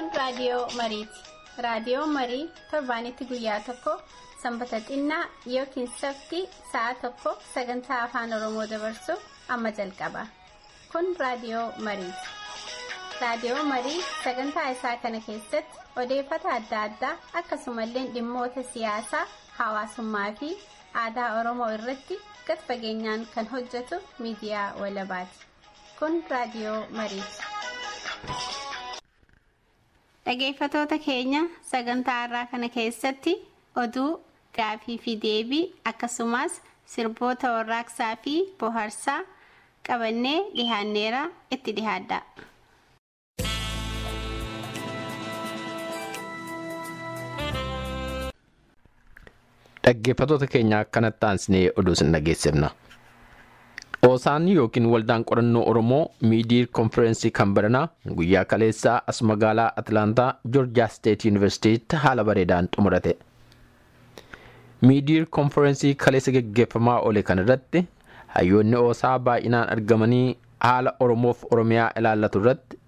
Kun raadiyoo Mariiti. Raadiyoo Marii torbaanitti guyyaa tokko sanbata xinnaa yookiin sabtii sa'a tokko sagantaa afaan Oromoo dabarsu amma jalqaba. Kun raadiyoo Mariiti. Raadiyoo Marii sagantaa isaa kana keessatti odeeffata adda addaa akkasumallee dhimmoota siyaasaa, hawaasummaa fi aadaa Oromoo irratti gad fageenyaan kan hojjetu miidiyaa walabaati. Kun raadiyoo Mariiti. Dhaggeeffattoota keenya sagantaa irraa kana keessatti oduu, gaafii fi deebii akkasumas sirboota warraaqsaa fi bohaarsaa qabannee dhiyaanneera itti dhiyaadha. Dhaggeeffattoota keenya akkanatti aansinee oduu sin dhageessifna. Oosaan yookiin waldaan qorannoo Oromoo miidiyaa konferensii kan baranaa guyyaa kaleessaa as magaalaa Atlaantaa Georgia State University haala bareedaan xumurate. Miidiyaa konferensii kaleessa gaggeeffamaa oole kan irratti hayyoonni Oosaa baay'inaan argamanii haala Oromoof Oromiyaa ilaallatu irratti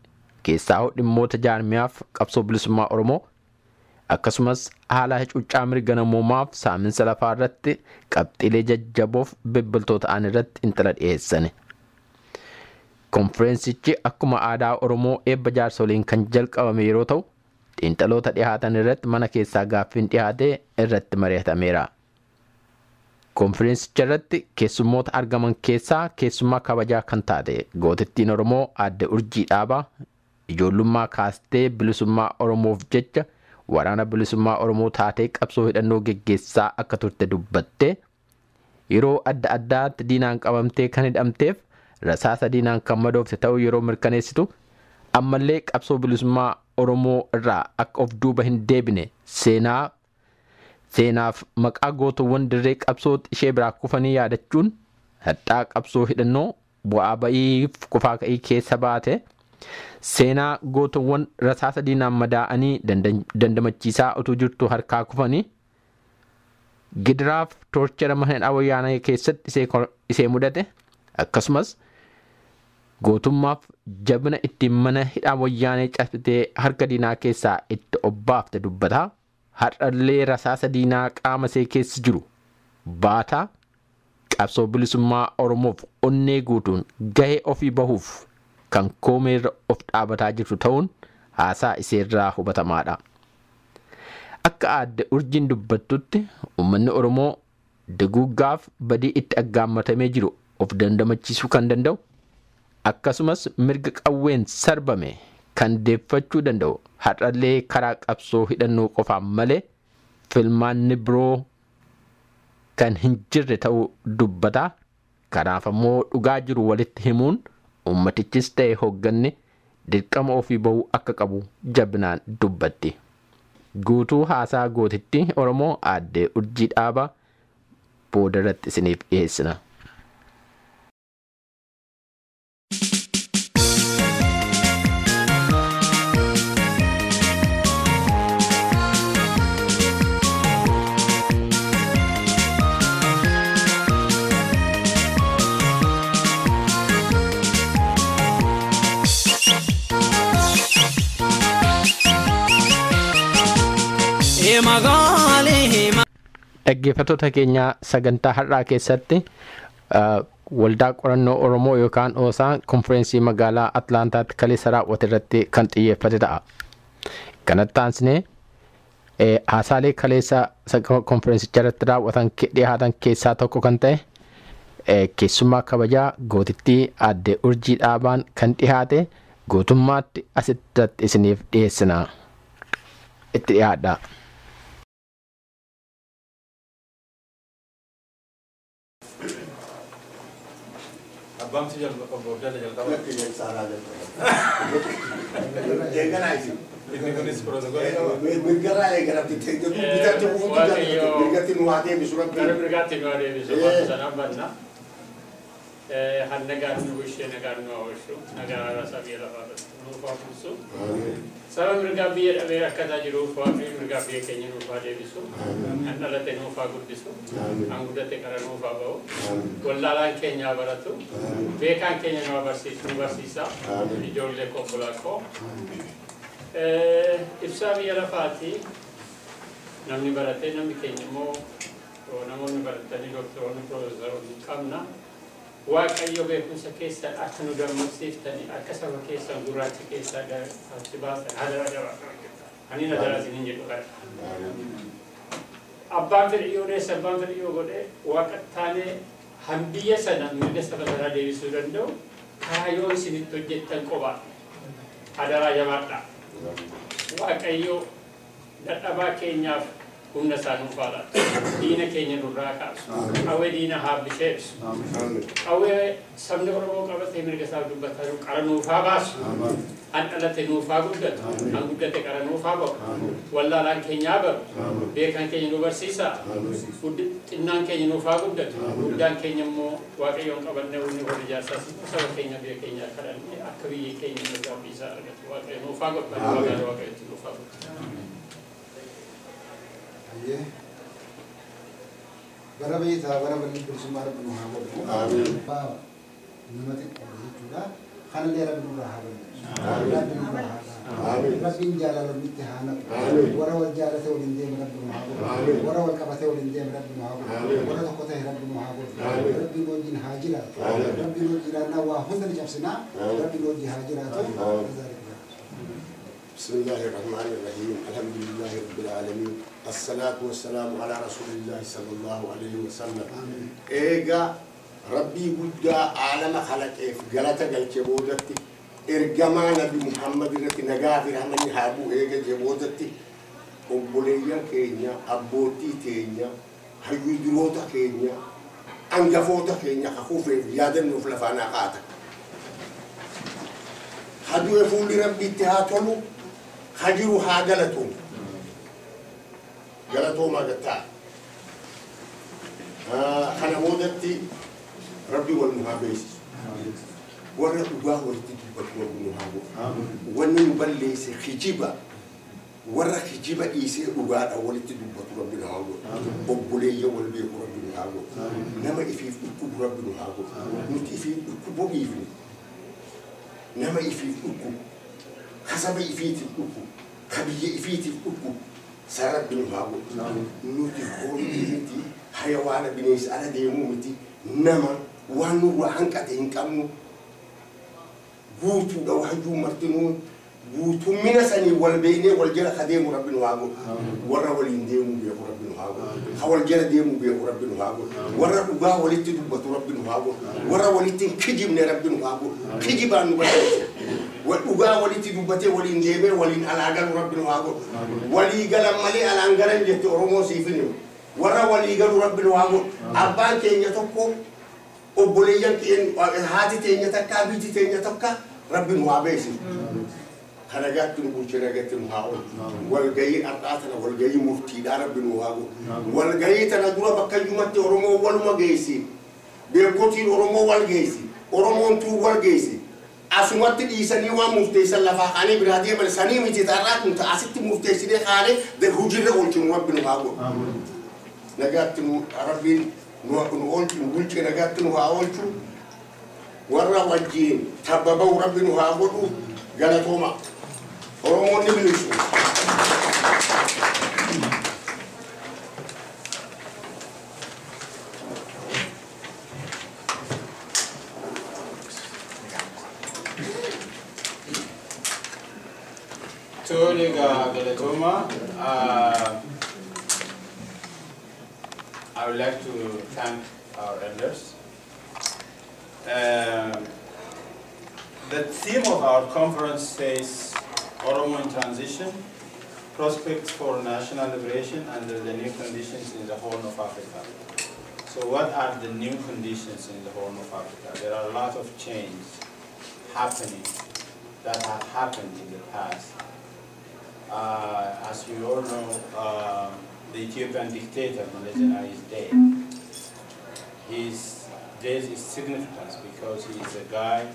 keessaa dhimmoota jaarmiyaaf qabsoo bilisummaa Oromoo akkasumas haala hacuuccaa mirga namoomaaf saaminsa lafaa irratti qabxiilee jajjaboof bibbiltoota aan irratti intala dhiyeessan. Konferensichi akkuma aadaa Oromoo eebba jaarsoliin kan jalqabame yeroo ta'u, xiinxaloota dhiyaatan irratti mana keessaa gaaffiin dhiyaatee irratti mari'atameera. Konferensicha irratti keessummoota argaman keessaa keessummaa kabajaa kan taate gootittiin Oromoo Aadde Urjii Dhaabaa ijoollummaa kaastee bilisummaa Oromoof jecha waraana bilisummaa Oromoo taatee qabsoo hidhannoo geggeessaa akka turte dubbatte yeroo adda addaatti diinaan qabamtee kan hidhamteef rasaasa diinaan kan madoofte ta'uu yeroo mirkaneessitu ammallee qabsoo bilisummaa Oromoo irraa akka of duuba hin deebine seenaaf maqaa gootuwwan dirree qabsootti ishee biraa kufanii yaadachuun hadhaa qabsoo hidhannoo bu'aa ba'iif kufaa ka'ii keessa baate seenaa gootuwwan rasaasa diinaan madaa'anii dandamachiisaa utuu jirtu harkaa kufanii gidiraaf torchera mana wayyaanaa keessatti isee mudate akkasumas gootummaaf jabina ittiin mana hidhaa wayyaanee cabsitee harka diinaa keessaa itti obbaafte dubbataa har'allee rasaasa diinaa qaama see keessa jiru baataa qabsoo bilisummaa Oromoof onnee guutuun gahee ofii bahuuf kan koomeerra of dhaabataa jirtu ta'uun haasaa iseerraa hubatamaadha. Akka Aadde Urjiin dubbattutti uummanni Oromoo duguuggaaf badii itti aggaammatamee jiru of dandamachiisuu kan danda'u akkasumas mirga qawween sarbame kan deeffachuu danda'u har'allee karaa qabsoo hidhannoo qofaan malee filmaanni biroo kan hin jirre ta'uu dubbata. Kanaaf ammoo dhugaa jiru walitti himuun ummatichis ta'e hoogganni dirqama ofii bahuu akka qabu jabinaan dubbatti. Guutuu haasaa gootitti Oromoo Aadde Urjii Dhaabaa booda irratti isiniif dhiyeessina. Dhaggeeffattoota keenya sagantaa har'aa keessatti waldaa qorannoo Oromoo yookaan Oosaan konferensii magaalaa Atlaantaatti kaleessa raawwate irratti kan xiyyeeffate ta'a. Kanatti aansinee haasaalee kaleessa konferensicha irratti raawwatan dhiyaatan keessaa tokko kan ta'e keessummaa kabajaa gootittii Aadde Urjii Dhaabaan kan dhiyaate gootummaatti asitti isiniif dhiyeessina. Itti dhiyaadha. Bamsi jalqaba qaboodaa jalqaba. Inni kunis pirootokoolii. Mirgarraa eegalatti bitatti mirgatti nu haa deebisu rabbi. Gara mirgaatti nu haa deebisu waan sanaan banna. Han nagaan nu ishee nagaan nu hawwishu nagaa rasaa biyya lafaa nuuf haa kuusu. Saba mirgaa biyya dhabee rakkataa jiruuf waaqni mirgaa biyya keenya nuuf haa deebisu. Han dhalate nuuf haa guddisu. Han guddate qara nuuf haa ba'u. Wallaalaan keenya haa baratu. Beekaan keenya nu barsiisa. Ijoollee koo bulaa koo. ibsaa biyya lafaati namni baratee namni keenya immoo namoonni baratanii doktoroonni piroofeesaroonni qabna waaqayyo beekumsa keessa akka nu dammaqsiiftanii akka saba keessan gurraacha keessaa achi baasan hadaraa jabaatan ani hadaraa isiniin jedhu kana abbaan fedhe yoo deesse abbaan fedhe yoo godhe waaqa taanee hambiyya sana mirga saba sanaa deebisuu danda'u karaa yoo isinitti hojjettan qophaa hadaraa jabaadhaa waaqayyo dadhabaa keenyaaf humna isaa nuuf haa laatu diina keenya nurraa kaasu qawwee diina haa bisheessu qawwee sabni Oromoo qabatee mirga isaa dubbatan qara nuuf haa baasu an dhalate nuuf haa guddatu an guddate qara nuuf haa ba'u wallaalaan keenya haa baru beekan keenya nu barsiisaa xinnaan keenya nuuf haa guddatu guddaan keenya immoo waaqayyoon qabannee humni wal ijaarsaa saba keenya biyya keenya akka dhalne akka biyyi keenya mirgaa ofiisaa argatu waaqayyo nuuf haa godhu waaqayyotti nuuf haa godhu. bara beektaa bara bal'ii bilisummaa rabbi nu haa godhu. Namatti qabu jechuudha. Kanallee rabbi nurraa haa godhu. Rabbi nurraa haa godhu. Rabbiin jaalala nutti haa naqu. Warra wal jaalate waliin deemu rabbi nu haa godhu. Warra wal qabate waliin deemu rabbi nu haa godhu. Warra tokko ta'e rabbi nu haa godhu. Rabbiin wajjin haa jiraatu. Rabbiin wajjin jiraannaa waa hunda ni cabsinaa. Rabbiin wajjin haa jiraatu. بسم الله الرحمن الرحيم الحمد لله رب العالمين الصلاة والسلام على رسول الله صلى الله عليه وسلم إيجا ربي بودا عالم خلق إف جلتا جلتي بودتي إرجما نبي محمد رتي نجافي رحمني هابو إيجا جبودتي أبوليا كينيا أبوتي كينيا هيدروتا كينيا أنجفوتا كينيا خفوفي يادن نفلفانا قاتا هدو يفول ربي تهاتلو خجروا حاجلتهم جلتهم ما قطع خنا مودتي ربي والمهابيس ورا أباه ورتي بكرة المهابو ونبليس خجيبة ورا خجيبة إيسي أباه أولتي بكرة ربي المهابو بقولي والبي ربي المهابو نما يفيف بكرة ربي المهابو نتيفي بكرة بيفني نما يفيف بكرة حسب يفيت الأكو خبيه يفيت الأكو سرب بنهاجو نوتي خوريتي حيوان بنيس على ديمومتي نما وانو وعنكتين كمو بوتو أو حجو مرتنون بوتو من سني والبيني والجل خديم رب نهاجو ورا ولين ديمو بيه رب نهاجو حول جل ديمو بيه رب نهاجو ورا أبا وليت دبته رب نهاجو ورا وليت كجيب من رب نهاجو كجيبان نبته وأوجا ولي تدوبته ولي نجيبه ولي الأعجل ربنا وعقول ولي قال مالي الأنجلين جت أرومو سيفينيو ورا ولي قال ربنا وعقول أبان كين يتوكو أبوليان كين هاتي تين يتكا بيتي تين يتكا ربنا وعبيسي خنا جات نبوشنا جت نهاول والجاي أرقاتنا والجاي مفتي دار ربنا وعقول والجاي تنادوا بكال يومات أرومو والما جيسي بيركوتين أرومو والجيسي أرومو تو والجيسي أسمعت إيساني ومفتيس اللفا خاني برادية من سني متتارات متعسيت مفتيس دي خاني ده هجرة قلتم ربنا هاقو نجاتنو ربين نقولتم قلت نجاتنو هاقولتم ورا وجين تبابو ربنا هاقولو قالتوما ورمون نبلشو I would like to thank our elders. The theme of our conference says Oromo in Transition, Prospects for National Liberation under the New Conditions in the Horn of Africa. So what are the new conditions in the Horn of Africa? There are a lot of change happening that have happened in the past. As we all know, the Ethiopian dictator Meles Zenawi is dead. His death is significant because he is a guy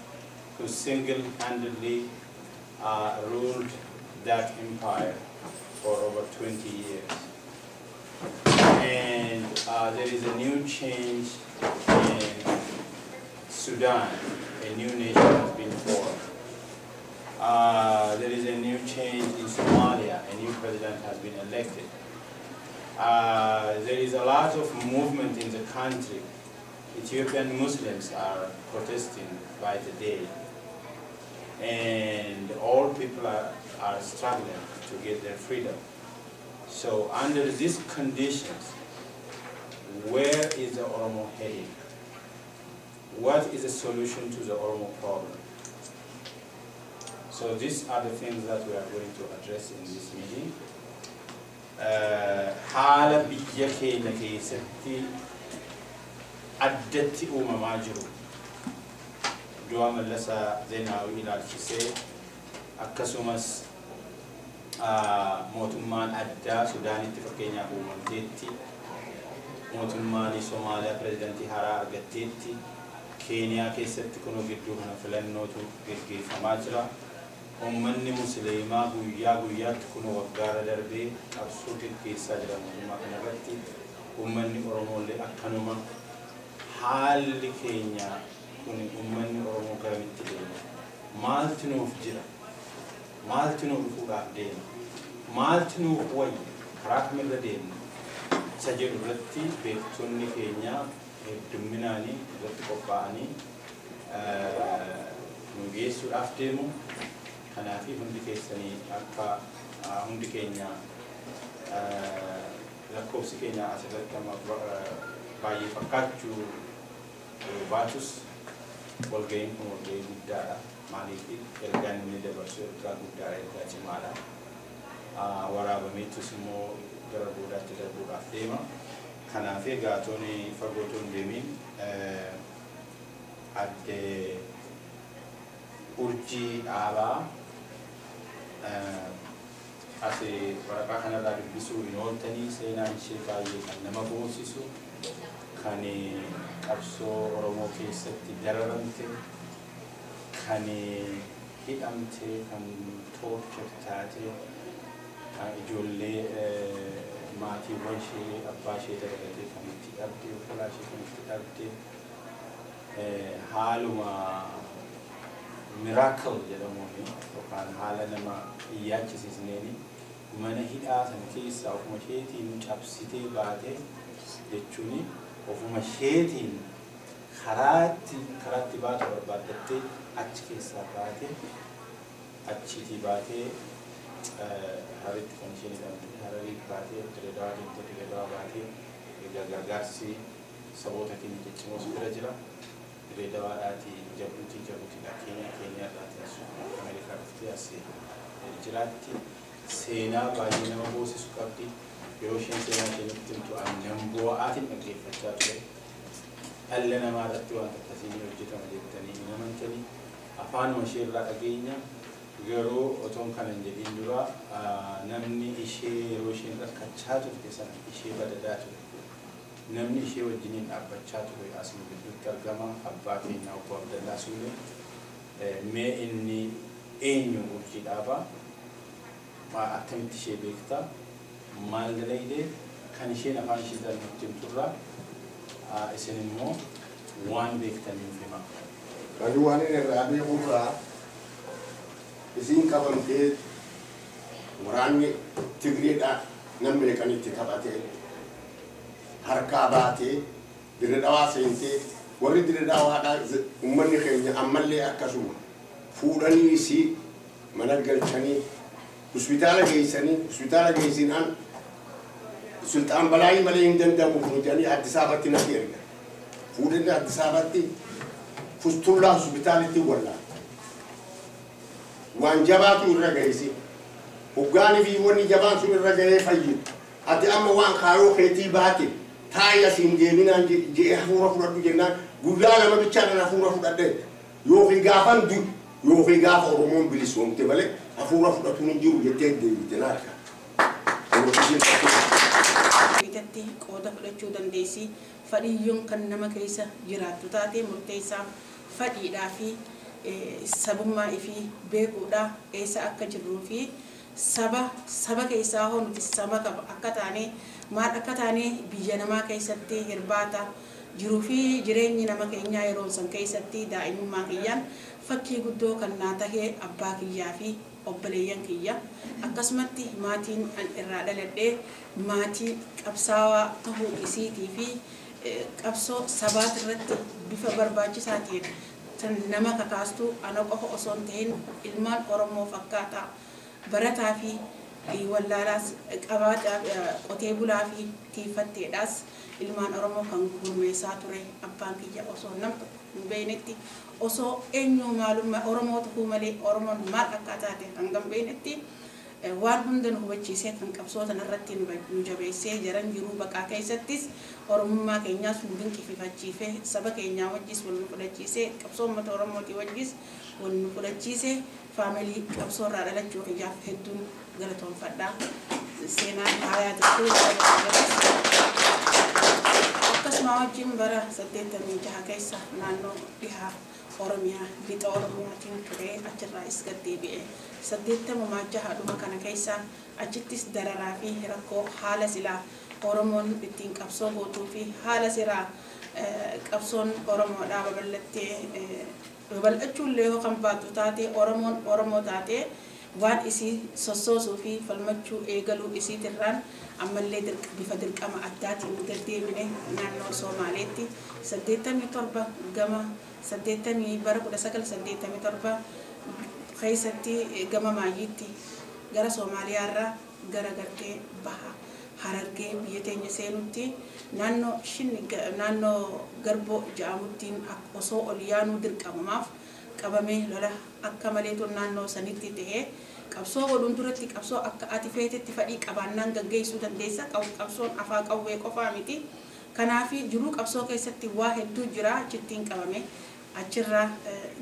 who single-handedly ruled that empire for over 20 years. And there is a new change in Sudan. A new nation has been formed. There is a new change in Somalia. A new president has been elected. There is a lot of movement in the country. Ethiopian Muslims are protesting by the day. And all people are struggling to get their freedom. So under these conditions, where is the Oromo heading? What is the solution to the Oromo problem? So these are the things that we are going to address in this meeting. Hala biyya keenya keessatti addatti uumamaa jiru. Du'a Mallasaa Zeenaawii ilaalchisee akkasumas mootummaan addaa Sudaanitti fakkeenyaaf uumamteetti, mootummaan Somaaliyaa pirezidantii haaraa argatteetti, Keeniyaa keessatti kunoo gidduu kana filannootu gaggeeffamaa jira. Uummanni Musliimaa guyyaa guyyaatti kunoo waggaara darbee qabsoo gaggeessaa jira mootummaa kanarratti. Uummanni Oromollee akkanuma. Haalli keenya kun uummanni Oromoo garamitti deema? Maaltu nuuf jira? Maaltu nuuf dhufuudhaaf deema? Maaltu nuuf wayya? Karaa kamirra deemna? Isa jedhu irratti beektonni keenya heddumminaanii irratti qophaa'anii nu geessuudhaaf deemu. Kanaafi hundi keessanii akka hundi keenya lakkoofsi keenya asirratti amma baay'ee fakkaachuu baatus walga'iin kun walga'ii guddaadha. Maaliif ergaan inni dabarsu ergaa guddaadha, ergaa cimaadha. Waraabameettus immoo gara boodaatti darbuudhaaf deema. Kanaaf gaatonni fagootu hin deemin adde Urjii Dhaabaa asii waraqaa kanarraa dubbisuu hin ooltanii seenaan ishee baay'ee kan nama boonsisu, kan qabsoo Oromoo keessatti dararamte, kan hidhamte, kan toorchatu taate, kan ijoollee maatiiwwan ishee abbaa ishee dabalatee kan itti dhabde, obbolaa ishee kan itti dhabde, haaluma miracle jedhamuun yookaan haala nama iyyaachisiisneeni mana hidhaa sana keessaa ofuma isheetiin cabsitee baate jechuun ofuma isheetiin karaatti baatu barbaaddattee achi keessaa baate achiitii baatee haritti kan isheen hidhamte Hararii baatee Dirreedawaa deemtee Dirreedawaa baatee gargaarsi saboota keenya jechuun bira jira. Dirreedawaadhaatii Jabuutiidha Keeniyaadhaatii Ameerikaa dhuftee asii jiraatti. Seenaa baay'ee nama boonsisu qabdi. Yeroo isheen seenaa isheentti himtu ani boo'aatiin dhaggeeffachaa ture. Dhala namaa irratti waan akkasii hojjetama jettanii hin amantanii afaanuma ishee irraa dhageenya. Garuu otoon kana hin jedhin dura namni ishee yeroo isheen rakkachaa turte sana ishee badadaa ture. Namni ishee wajjiniin dhaabbachaa ture asuma gidduutti argama. Abbaa keenya obbo Abdallaa Suulee. Mee inni eenyu Urjii Dhaabaa? Akkamitti ishee beekta? Maal dalaydee? Kan isheen afaan ishee nutti himturraa isin immoo waan beektaniif hima. Kan waan inni irraa beekurraa isin qabamtee waraanni Tigreedhaa namni kan itti taphatee harkaa baatee Dirreedawaa seentee warri Dirreedawaadhaa uummanni keenya ammallee akkasuma fuudhanii isii mana galchanii hospitaala geessinaan Sultaan Balaayii malee hin danda'amu kun jedhanii Addis Ababaatti natti erga. Fuudhanii Addis Ababaatti Fustullaa hospitaalitti wallaa. Waan jabaatu irra geessi. Hoggaanii fi wanni jabaan sun irra gahee fayyu. Ati amma waan kaayoo keetii baate taa'ee siin deeminaan jedhee hafuura fudhadhu jennaan guyyaa lama bichaan hafuura fudhadhe. Yookiin gaafan du yookiin gaafa Oromoon bilisoomte malee hafuura fudhatu hin jiru jettee deebite laata. Bitatti qooda fudhachuu dandeessi. Fadhiyyoon kan nama keessa jiraattu taate murteessaa fadhiidhaa fi sabummaa ifii beekuudha eessa akka jirruu fi saba keessaa nuti saba qaba akka taane maal akka taane biyya namaa keessatti hirbaata jiruu fi jireenyi nama keenyaa yeroo san keessatti daa'imummaa kiyyaan fakkii guddoo kan naa tahee abbaa kiyyaa fi obboleeyyan kiyya akkasumatti maatiin an irraa dhaladhee maatii qabsaawaa tahuu isiitii fi qabsoo sabaat irratti bifa barbaachisaa ta'een nama kakaastu ana qofa osoo hin ta'in ilmaan Oromoo fakkaataa barataa fi wallaalaas qabaataa qotee bulaa fi tiifatteedhaas ilmaan Oromoo kan gurmeessaa ture abbaan kiyya osoo nam hin beeknetti osoo eenyu maalummaa Oromoo ta'uu malee Oromoon maal akka taate hangam beeknetti waan hunda nu hubachiisee kan qabsoota irratti nu jabeessee jiran jiruu baqaa keessattis Oromummaa keenyaas nu dinqififachiisee saba keenyaa wajjis wal nu fudhachiisee qabsoo uummata Oromootii wajjis wal nu fudhachiisee faamilii qabsoo irraa dhalachuu kiyyaaf hedduun galatoomfadhaa seenaan haayaa tokko akkasuma wajjin bara 86 keessa naannoo dhihaa Oromiyaa lixa Oromiyaatiin ture achirraa isgat deebi'e 86 dhuma kana keessa achittis dararaa fi rakkoo haala silaa Oromoon ittiin qabsoo gootuu fi haala silaa qabsoon Oromoodhaa babal'achuullee yoo kan baatu taate Oromoon Oromoo taate waan isii sossoosuu fi falmachuu eegaluu isiitirraan ammallee bifa dirqama addaatiin gaddeebine naannoo Somaaleetti 87 gama 80 bara 1987 keessatti gama Maayiitti gara Somaaliyaarraa gara gartee baha Harargee biyya teenya seenutti naannoo Garboo ja'amuttiin osoo ol yaanuu dirqamamaaf qabamee lola akka malee tun naannoo sanitti ta'ee qabsoo godhuun duratti qabsoo akka ati feetetti fadhii qabaannaan gaggeessuu dandeessa qabsoon afaa qawwee qofaa miti kanaaf jiruu qabsoo keessatti waa hedduu jira achittiin qabame achirraa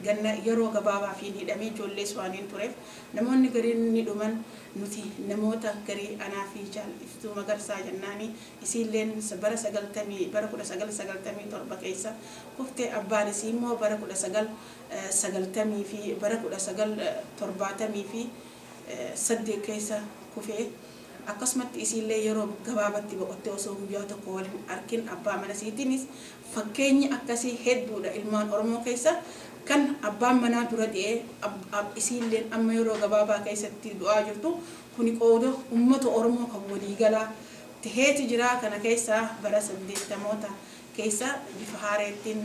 ganna yeroo gabaabaa fi hidhamee ijoollees waan hin tureef namoonni gariin ni dhuman nuti namoota garii anaa fi Iftuu Magarsaa jennaani isiilleen bara 1997 keessa kuftee abbaan isii immoo bara 1990 fi bara 1970 fi 8 keessa kufee akkasumatti isiillee yeroo gabaabatti boqottee osoo guyyaa tokko wal hin arkin abbaa mana isiitiinis fakkeenyi akkasii hedduudha ilmaan Oromoo keessa kan abbaan manaa dura dhi'ee isiilleen amma yeroo gabaabaa keessatti du'aa jirtu kuni qooda uummata Oromoo kan waliigalaa taheeti jira kana keessa bara 80moota keessa bifa haareettiin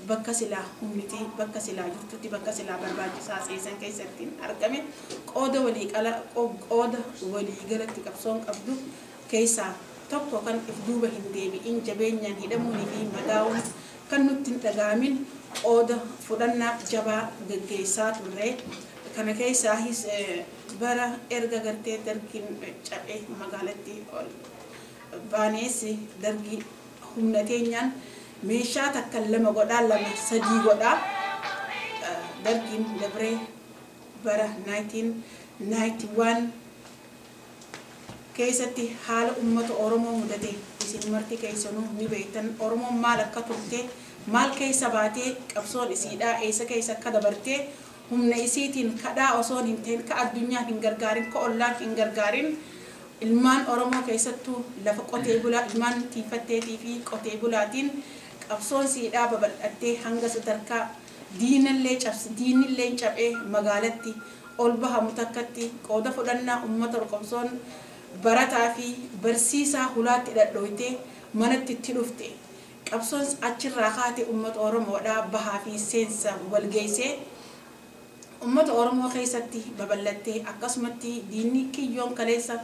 bakka silaa humniti bakka silaa jirtutti bakka silaa barbaachisaa seesan keessatti argame qooda waliigalatti qabsoon qabdu keessa tokko kan if duuba hin deebi'in jabeenyaan hidhamuunii fi madaa'uun kan nutti hin dhagaamin qooda fudhannaa jabaa gaggeessaa turre kana keessaa bara erga gartee dargiin cabee magaalatti ol baaneessi dargii humna keenyaan meeshaa takka lama godhaa lama sadii godhaa dargiin dabree bara 1991 keessatti haala uummata Oromoo mudate isin marti keessanuu ni beektan Oromoon maal akka turte maal keessa baatee qabsoon isiidhaa eessa keessa akka dabartee humna isiitiin kadhaa osoo hin ta'in ka addunyaa hin gargaarin ka ollaan hin gargaarin ilmaan Oromoo keessattuu lafa qotee bulaa ilmaan tiifatteetii fi qotee bulaatiin qabsoon siidhaa babal'attee hanga sadarkaa diinillee cabee magaalatti ol bahamu takkatti qooda fudhannaa uummata qabsoon barataa fi barsiisaa hulaatti dhadhooytee manatti itti dhufte qabsoon achirraa kaate uummata Oromoodhaa bahaa fi seensa walgeessee uummata Oromoo keessatti babal'attee akkasumatti diinni kiyyoon kaleessa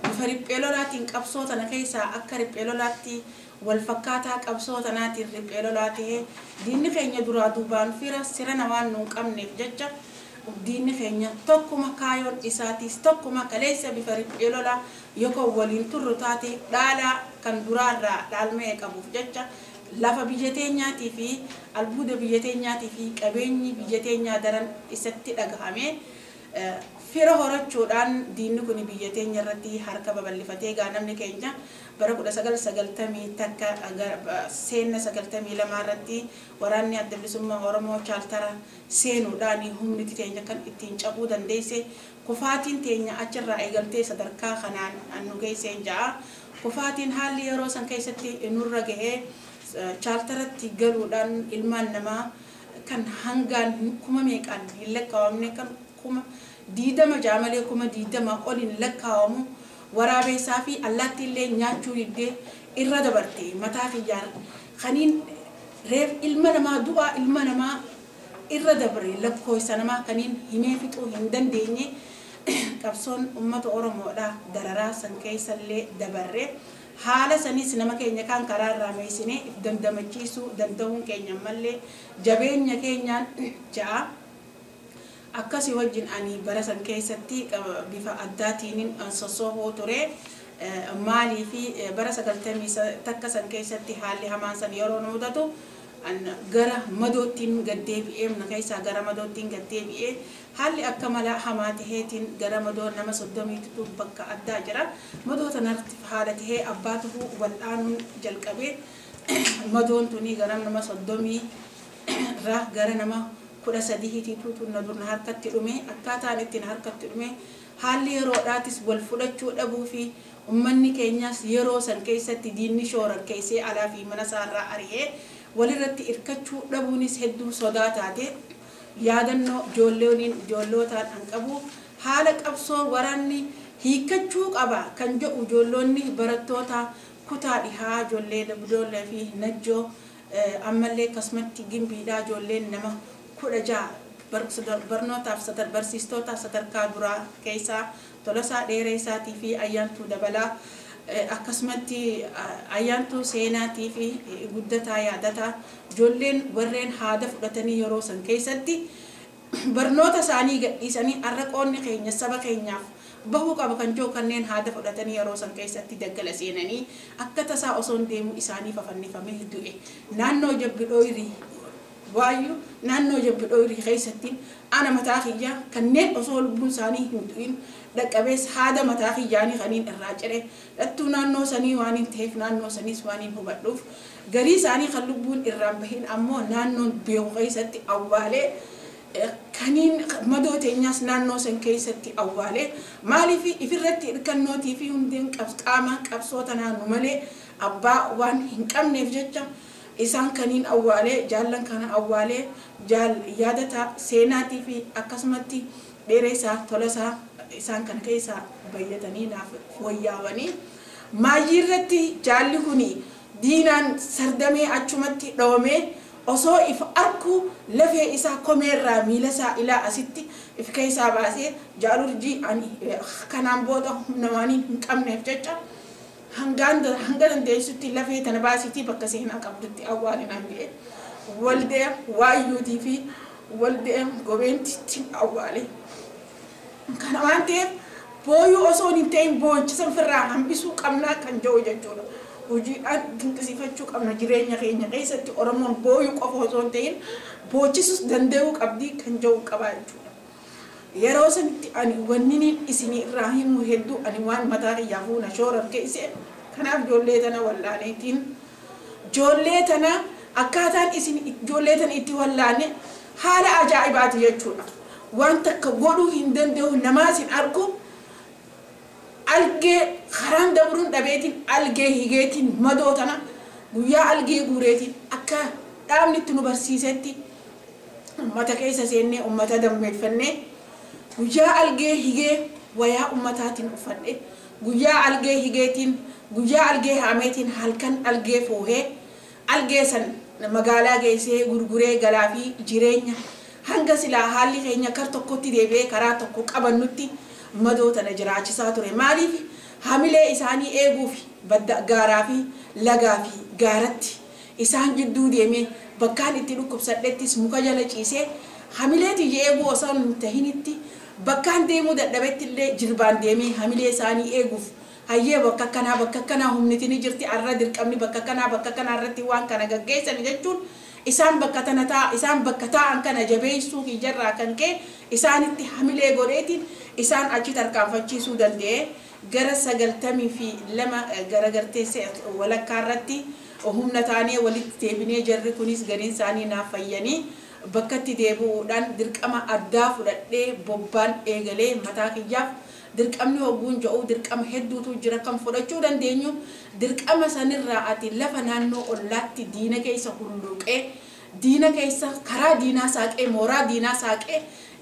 bifa riphee lolaatiin qabsoo tana keessaa akka riphee lolaatti wal fakkaataa qabsoo tanaatiin riphee lolaa ta'ee diinni keenya duraa duubaan fira sira namaan nuun qabneef jecha diinni keenya tokkuma kaayoon isaatis tokkuma kaleessa bifa riphee lolaa yookaan waliin turru taate dhaalaa kan duraarraa dhaalmee qabuuf jecha lafa biyya teenyaatii fi albuuda biyya teenyaatii fi qabeenyi biyya teenyaa daran isatti dhagahame fira horachuudhaan diinni kun biyya teenya irratti harka babal'ifatee namni keenya bara 1990 takka seenna 92 irratti waraanni adda bilisummaa Oromoo chaaltara seenuudhaan humni teenya kan ittiin cabuu dandeesse kufaatiin teenya achirraa eegaltee sadarkaa kanaan nu geessee ja'a kufaatiin haalli yeroo san keessatti nurra gahee chaartaratti galuudhaan ilmaan namaa kan hangaan kuma meeqaan hin lakkaawamne kan kuma diidama jaamalee kuma diidama ol hin lakkaawamu waraabessaa fi allaattiillee nyaachuu diddee irra dabarte mataa xiyyaara kaniin reef ilma namaa du'aa ilma namaa irra dabre lakkoofsa namaa kaniin himee fixuu hin dandeenye qabsoon uummata Oromoodha dararaa san keessallee dabarre haala sanis nama keenya kan karaa irraa meessinee dandamachiisuu danda'uun keenya mallee jabeenya keenyaan ja'a akkasii wajjin ani bara san keessatti bifa addaatiin sosohoo ture maalii fi bara 90 takka san keessatti haalli hamaan san yeroo mudatu gara madoottiin gaddeebi'ee mana keessaa gara madoottiin gaddeebi'ee haalli akka mala hamaa taheetiin gara madoo nama 30tu bakka addaa jira madoo tanatti haala tahee abbaatu wal'aanuun jalqabee madoon tuni gara nama 30 irraa gara nama 13 tunna durna harkatti dhume akkaataan ittiin harkatti dhume haalli yeroodhaatis wal fudhachuu dhabuu fi ummanni keenyas yeroo san keessatti diinni shoora keessee alaa fi mana isaarraa ari'ee walirratti irkachuu dhabuunis hedduu sodaa taate yaadannoo ijoollootaan an qabu haala qabsoo waraanni hiikachuu qaba kan jedhu ijoolloonni barattoota kutaa dhihaa ijoollee dabdoollee fi najjoo ammallee akkasumatti gimbiidhaa ijoolleen nama 16 barnootaaf barsiistootaaf sadarkaa duraa keessaa Tolasaa Dheeresaatii fi Ayyaantuu Dabalaa akkasumatti ayyaantuu seenaatii fi guddataa yaadataa ijoolleen warreen haada fudhatanii yeroo san keessatti barnoota isaanii gadhiisanii arraqoonni keenya saba keenyaaf bahuu qaba kan jiru kanneen haada fudhatanii yeroo san keessatti daggala seenanii akka tasaa osoo deemuu isaanii fafannifamee du'e naannoo Jabbidhooyirii waayu naannoo Jabbidhooyirii keessatti ana mataa kiyyaa kanneen osoo lubbuun isaanii hin du'in dhaqqabees haada mataa kiyyaanii kaniin irraa ciree dhattuu naannoo sanii waan hin ta'eef naannoo saniis waan hin hubadhuuf garii isaanii kan lubbuun irraan bahin ammoo naannoon beeku keessatti awwaalee kaniin madoo teenyaas naannoo san keessatti awwaalee maaliif ifirratti hirkannootii fi hundeen qaama qabsoota naannoo malee abbaa waan hin qabneef jecha isaan kaniin awwaalee jaallan kana awwaalee yaadata seenaatii fi akkasumatti Dheeresaa Tolasaa isaan kan keessa bayyatanii naaf wayyaawanii maayirratti jaalli kuni diinaan sardamee achumatti dhawamee osoo if arku lafee isaa komeerraa miila isaa ilaa asitti if keessaa baasee jaalurjii ani kanaan booda humna waan hin qabneef jecha hanga dandeessutti lafee tana baasitii bakka seenaa qabdutti awwaalinaan jedhe waldee waayyuutii fi waldee gobeentitti awwaale kana waan ta'eef booyuu osoo hin ta'in boonchisa ofirraa hambisuu qabnaa kan jiru jechuudha. Hojiidhaan dinqisiifachuu qabna jireenya keenya keessatti Oromoon booyuu qofa osoo hin ta'in boonchisuus danda'uu qabdii kan jiru qabaa jechuudha. Yeroo sanitti ani wanni isinii irraa himu hedduu ani waan mataa kiyyaa fuuna shooran keessee kanaaf ijoollee tana wallaaneetiin ijoollee tana akkaataan isin ijoollee tana itti wallaane haala ajaa'ibaati jechuudha. waan takka godhuu hin danda'u namaas hin argu algee karaan dabruun dhabeetiin algee higeetiin madootana guyyaa algee guureetiin akka dhaabni itti nu barsiisetti ummata keessa seennee ummata dammeeffannee guyyaa algee higee wayaa ummataatiin uffadhe guyyaa algee higeetiin guyyaa algee haameetiin halkan algee foohee algee san magaalaa geessee gurguree galaa fi jireenya hanga silaa haalli keenya kar tokkotti deebi'ee karaa tokko qabannutti madoota na jiraachisaa ture maaliif hamilee isaanii eeguuf badda gaaraa fi lagaa fi gaaratti isaan jidduu deemee bakkaan itti dhukkubsadhettis muka jala ciisee hamileeti eeguu osoo hin tahinitti bakkaan deemuu dadhabetti illee jirbaan deemee hamilee isaanii eeguuf hayyee bakka kanaa humniti ni jirti arra dirqamni bakka kanaa irratti waan kana gaggeessan jechuun isaan bakka tana isaan bakka taa'an kana jabeessuu jarraa kan kee isaanitti hamilee godheetiin isaan achi tarkaanfachiisuu danda'e gara 92 gara gartee walakkaa irratti humna taanee walitti deebinee jarri kunis gariin isaanii naaf fayyanii bakkatti deebi'uudhaan dirqama addaa fudhadhee bobbaan eegalee mataa kiyyaaf dirqamni hogguun jedhu dirqama hedduutu jira kan fudhachuu dandeenyu dirqama sanirraa ati lafa naannoo ollaatti diina keessa hulluuqee diina keessa karaa diinaa saaqee mooraa diinaa saaqee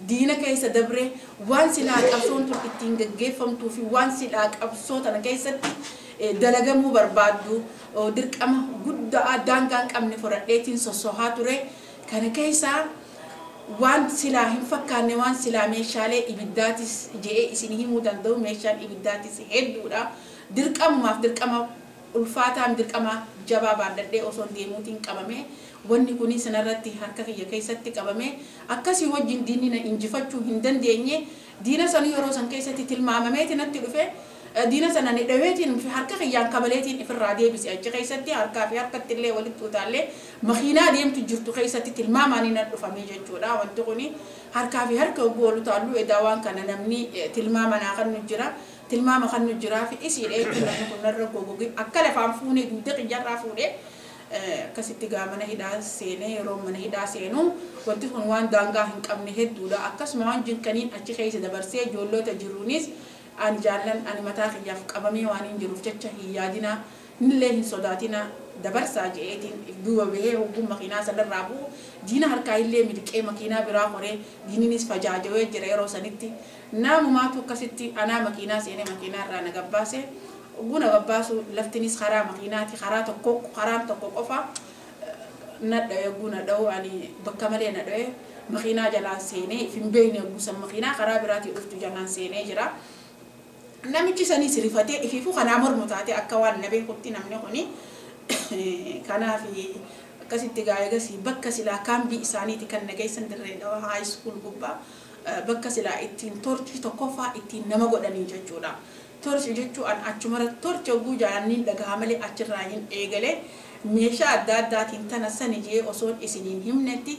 diina keessa dabree waan silaa qabsoon tun ittiin gaggeeffamtuu fi waan silaa qabsoo tana keessatti dalagamuu barbaaddu dirqama guddaa daangaa qabne fudhadheetiin sossohaa ture kana keessaa waan silaa hin fakkaanne waan silaa meeshaalee ibiddaatis jedhee isin himuu danda'u meeshaan ibiddaatis hedduudha dirqamumaaf dirqama ulfaataan dirqama jabaa baadhadhee osoo deemuutiin qabame wanni kun sanarratti harka kiyya keessatti qabame akkasii wajjin diinni na injifachuu hin dandeenye diina san yeroo san keessatti tilmaamameeti natti dhufe diina sana ni dhaweetiin fi harka kiyyaan kabaleetiin ifirraa deebise achi keessatti harkaa fi harkatti illee walitti utaallee makiinaa deemtu jirtu keessatti tilmaamaan na dhufame jechuudha wanti kun harkaa fi harka wal utaallu edaa waan kana namni tilmaama naa kan nu jira tilmaama kan nu jira fi isiidhee namni kun narra gogogi akka lafaan fuunee duude qiyyarraa fuudhee akkasitti gaamana hidhaa seenee yeroo mana hidhaa seenu wanti kun waan daangaa hin qabne hedduudha akkasuma waan jinkaniin achi keessa dabarsee ijoollota jiruunis ani jaallan ani mataa kiyyaaf qabamee waan hin jiruuf jecha hin yaadina nillee hin sodaatina dabarsaa je'eetiin duuba bahee hogguu makiinaa sanarraa bu'u diina harkaa illee miliqee makiinaa biraa horee diininis fajaajawee jira yeroo sanitti naamumaatu akkasitti anaa makiinaa seenee makiinaa irraa na gabbaase guna gabbaasu laftinis karaa makiinaati karaan tokko qofa nadhawe guna dha'u ani bakka malee nadhawe makiinaa jalaan seenee fin beeyne guusan makiinaa karaa biraatii dhuftu jalaan seenee jira namichi sanii sirifatee ifiifu kanaa mormu taate akka waan na beekutti namni kuni kanaaf akkasitti gaayagasii bakka silaa kaambii isaaniiti kan nageessan dirree dhawaa high school gubbaa bakka silaa ittiin torchii tokkoffaa ittiin nama godhanii jechuudha torchi jechuun achumara torchi oguu jaanniin dhagaa malee achirraa hin eegale meeshaa adda addaatiin tana sani jee osoo isiniin himnetti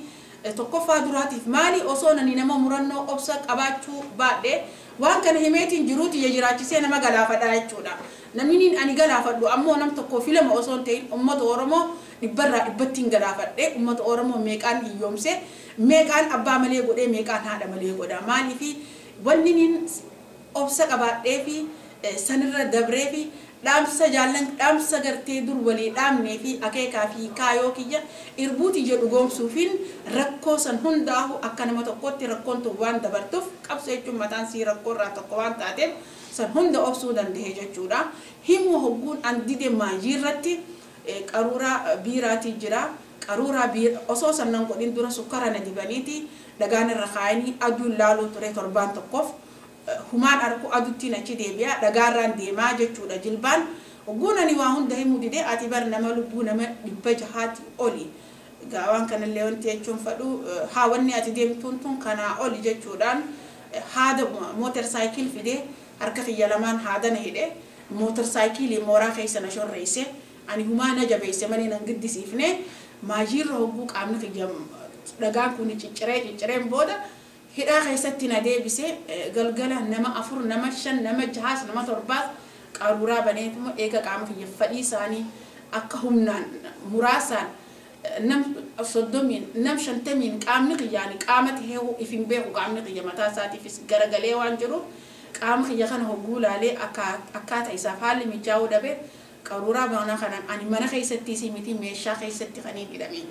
tokkoffaa duraatiif maali osoo nani nama murannoo obsa qabaachuu baadhee waan kana himeetiin jiruuti jiraachisee nama galaafadha jechuudha namni ani galaafadhu ammoo nam tokko filama osoo ta'in ummata oromoo dhibbarraa dhibbattiin galaafadhe ummata oromoo meeqaan hiyyoomse meeqaan abbaa malee godhee meeqaan haadha malee godha maaliifi wanni nin obsa qabaadhee fi sanirra dabree fi dhaamsa jaallan dhaamsa gartee dur walii dhaamnee fi akeekaa fi kaayoo kiyya irbuuti jedhu goomsuufin rakkoo san hundaahu akka nama tokkotti rakkoon tun waan dabartuuf qabsoo jechuun mataan sii rakkoo irraa tokko waan taateef san hunda obsuu danda'e jechuudha himuu hogguun an dide maayii irratti qaruuraa biiraatii jira qaruuraa biira osoo sannan godhin dura sukkara na dibaniiti dhagaan irra kaayanii aduun laaluu ture torbaan tokkoof humaan arku aduttiin achi deebi'a dhagaarraan deemaa jechuudha jilbaan ogguunani waa hunda himuu didee ati bar nama lubbuu nama 600 oli gaawaan kanallee wanti jechuun fadhu hawanni ati deemtuun tun kanaa oli jechuudhaan haada mootorsaayikil fidee harka kiyya lamaan haadana hidhee mootorsaayikilii mooraa keessa na shorreesse ani humaa na jabeesse malee nan giddisiifne maajiirra hogguu qaamni kiyya dhagaan kun ciccireen booda hidhaa keessatti na deebise galgala nama 4 nama 5 nama 6 nama 7 qaruuraa baneetuma eega qaama kiyya fadhii isaanii akka humnaan muraasaan nam 30 nam 50 qaamni kiyyaani qaamati heewu ifin beeku qaamni kiyya mataa isaatiifis garagalee waan jiru qaama kiyya kana hogguu laalee akkaataa isaaf haalli mijaa'uu dhabe qaruuraa baana kanaan ani mana keessatti simiti meeshaa keessatti kaniin hidhame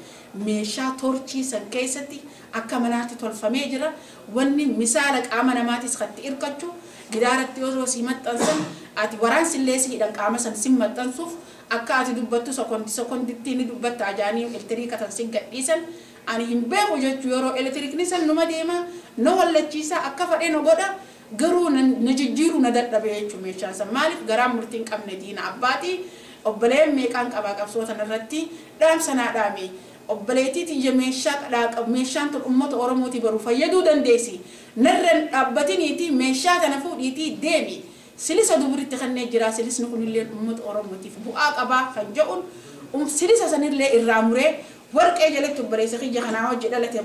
meeshaa torchii san keessatti akka manaatti tolfamee jira wanni misaala qaama namaatis katti irkachu gidaaratti yoo si maxxansan ati waraansillee si hidhan qaama san si maxxansuuf akka ati dubbattu sekonditti ni dubbatta ajaanii elektiriika tan si gadhiisan ani hin beeku jechuu yeroo elektiriikni san numa deema no wallachiisa akka fadhee no godha garuu na jijjiiru na dadhabe jechuun meeshaan san maaliif garaan murtiin qabne diina abbaati obboleen meeqaan qabaa qabsoota irratti dhaamsanaa dhaame obboleetiiti je meeshaan tun ummata oromooti baru fayyaduu dandeessi narran dhaabbatiniiti meeshaa kana fuudhiitii deemi silisa duburitti kanneen jira silisni kunillee ummata oromootiif bu'aa qabaa kan jedhuun silisa sanillee irraa muree warqee jalatti obboleessa kiyya kanaa hojii dhalate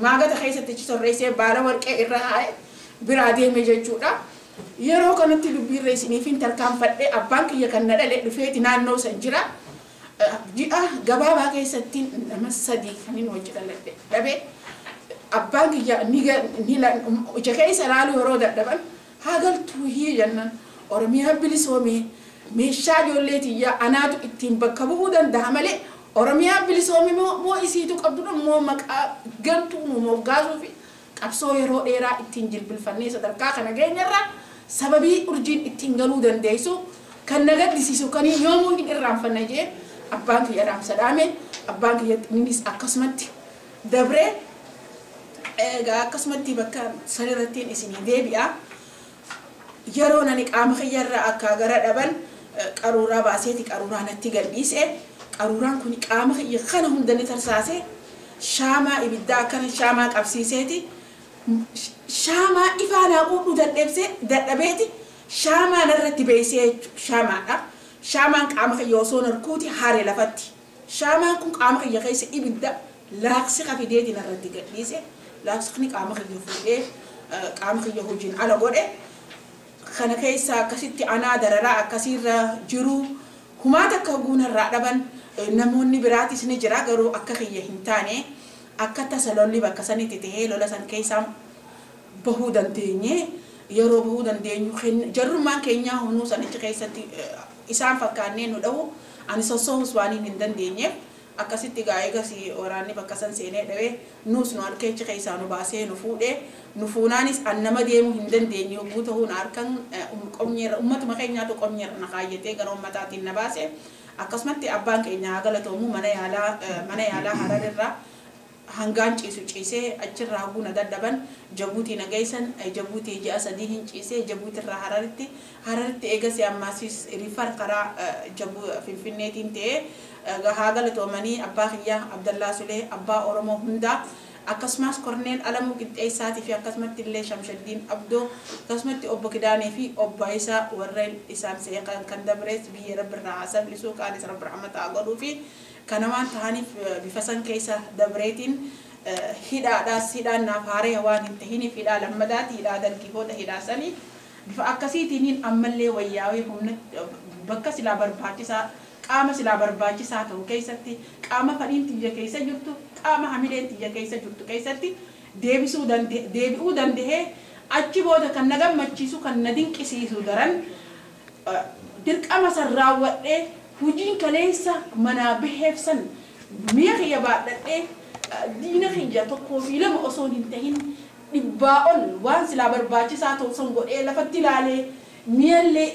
maagata keessatti sorreessee baala warqee irra haa'e biraa deeme jechuudha yeroo kanatti dubbiirra isiniifin tarkaanfadhee abbaan kiyya kan na dhale dhufeeti naannoo san jira ji'a gabaabaa keessatti nama 3 kanin hojii dhaladhe dhabe abbaan kiyya ija keessa ilaaluu yeroo dadhaban haa galtuu hii jennan Oromiyaa bilisoomee meeshaa ijoollee tiyyaa anaatu ittiin bakka bu'uu danda'a malee Oromiyaa bilisoomee moo isiitu qabdu moo maqaa gantuu moo gaasuu fi qabsoo yeroo dheeraa ittiin jilbilfannee sadarkaa kana geenyarra sababii urjiin ittiin galuu dandeessu kan nagaddisiisu kan yoomuu hin irraanfanne jee abbaan kiyya raamsadhaame abbaan kiyya innis akkasumatti dabree egaa akkasumatti bakka saniirrattiin isinii deebi'a yeroo nani qaama kiyyarra akka gara dhaban qaruuraa baaseeti qaruuraa natti gadhiise qaruuraan kun qaama kiyya kana hundani tarsaase shaamaa ibiddaa akkana shaamaa qabsiiseeti shaamaa ifaanaa quudhu dadhabeeti shaamaa narratti beeksee shaamaadha shaamaan qaama kiyya osoo narkuuti haare lafatti shaamaan kun qaama kiyya keessa ibidda laaksi qafideeti narratti gadhiise laaksni qaama kiyya fuudhee qaama kiyya hojiin ala godhe kana keessa akkasitti anaa dararaa akkasiirra jiru humaata akka guunarraa dhaban namoonni biraatis ni jira garuu akka kiyya hin taane akka tasalolli bakka sanitti tahee lola san keessaa bahuu dandeenye yeroo bahuu dandeenyu jarrummaan keenyaa hunuu sanichi keessatti isaan fakkaannee nu dhawu ani sossoos waan hin dandeenyeef akkasitti eegas waraanni bakka san seenee dhawee nuus nu harkeechi keessaa nu baasee nu fuudhee nu fuunaanis an nama deemuu hin dandeenye yommuu ta'uun harkan qomnyeerra ummatuma keenyaatu qomnyeerra na kaayyatee gara ummataatiin na baase akkasumatti abbaan keenya haa galatoomuu mana yaalaa Hararirraa hangaan ciisu ciisee achirraa haguna dadhaban Jabuutii nageessan Jabuutii ji'a 3 hin ciisee Jabuutirraa Hararitti eegas ammaasis rifar karaa Finfinneetiin ta'ee haa galatoomanii abbaa kiyyaa Abdallaa Sulee abbaa Oromoo hundaa akkasumas Korneel Alamuu Qixxeessaatii fi akkasumatti illee Shamshaddiin Abdoo akkasumatti obbo Kidaanee fi obbo Isaa warreen isaan seeqan kan dabrees biyya Rabbirraa haasablisuu qaanis Rabbi rahmataa godhuu fi kana waan ta'aniif bifa san keessa dabreetiin hidhaan naaf haaree waan hin tahiniif hidhaa lammadaati hidhaa dargifoota hidhaa sanii bifa akkasiitiin ammallee wayyaawee humna bakka silaa barbaachisaa qaama silaa barbaachisaa ta'u keessatti qaama fadhiin tiyya keessa jirtu qaama hamileen tiyya keessa jirtu keessatti deebi'uu danda'ee achi booda kan na gammachiisu kan na dinqisiisu daran dirqama san raawwadhee hujiin kaleessa manaa baheefsan mi'a kiyya baadhadhee diina kiyya tokkoo fi lama osoo hin tahin dhibbaa ol waan silaa barbaachisaa ta'u san godhee lafatti ilaalee mi'allee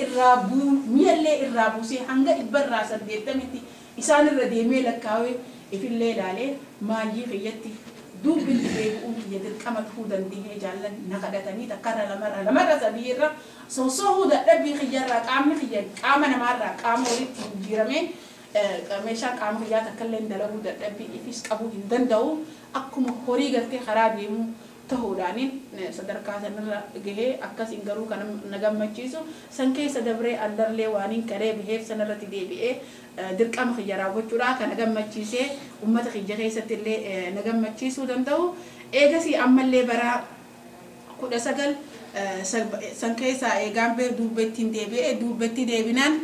irraa buusee hanga 180tti isaan irra deemee lakkaawee ifillee ilaalee maayyii kiyyatti dubbiin beekuun kiyya dirqama ta'uu danda'ee jaallan na kadhatanii takkarra lamarra sadii irra soosoohuu dadhabbii kiyyarraa qaamni kiyya qaama namaarraa qaama walitti jijjiiramee meeshaan qaama kiyyaa takkallee dalaguu dadhabbii ifis qabuu hin danda'u akkuma horii gartee karaa deemuu ta'uudhaaniin sadarkaa sanarra gahee akkasiin garuu kan na gammachiisu san keessa dabree aldarlee waaniin karee biheef sanarratti deebi'ee dirqama kiyya raawwachuudha kan na gammachiisee ummata kiyya keessatti illee na gammachiisuu danda'u eegasii ammallee bara 19 san keessaa eegaan bee duubettiin deebinaan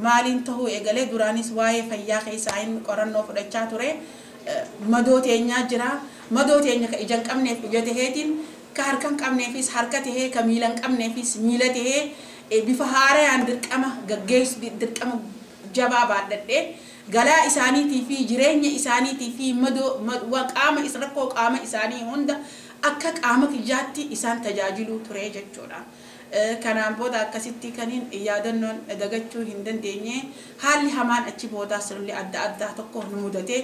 maaliin ta'uu eegalee duraanis waa'ee fayyaa keessaa hin qorannoo fudhachaa ture madoo teenyaa jira madoo teenya ka ija hin qabneef ija taheetiin ka harka hin qabneefis harka tahee ka miila hin qabneefis miila tahee bifa haarayaan dirqama gaggeessu dirqama jabaa baadhadhee galaa isaaniitii fi jireenya isaaniitii fi rakkoo qaama isaanii hunda akka qaama kiyyaatti isaan tajaajiluu ture jechuudha. Kanaan booda akkasitti kaniin yaadannoon dagachuu hin dandeenye haalli hamaan achi boodaa sirrii adda addaa tokko nu mudatee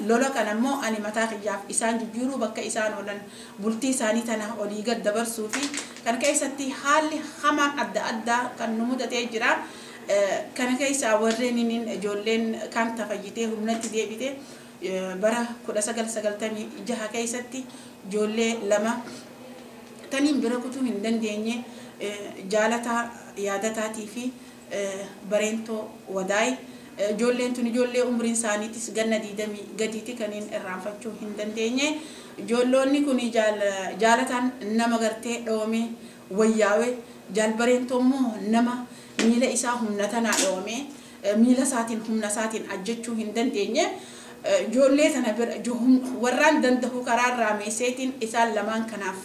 lola kan ammoo ani mataa kiyyaaf isaan jijjiiruu bakka isaan oolan bultii isaanii tana olii gad dabarsuu fi kan keessatti haalli hamaan adda addaa kan nu mudatee jira. Kana keessa warreen ijoolleen kan tafayyitee humnatti deebite bara 1996 keessatti ijoollee lama taniin bira kutuu hin dandeenye jaalataa yaadataatii fi bareentoo wadaay ijoolleen tun ijoollee umriin isaaniitis ganna 20 gadiiti kaniin irraanfachuu hin dandeenye ijoollonni kun jaalataan nama gartee dhoome wayyaawee jaalbareentoo immoo nama miila isaa humna tanaa dhoome miila isaatiin humna isaatiin ajjechuu hin dandeenye ijoollee tana bira warraan danda'u karaa raameeseetiin isaan lamaan kanaaf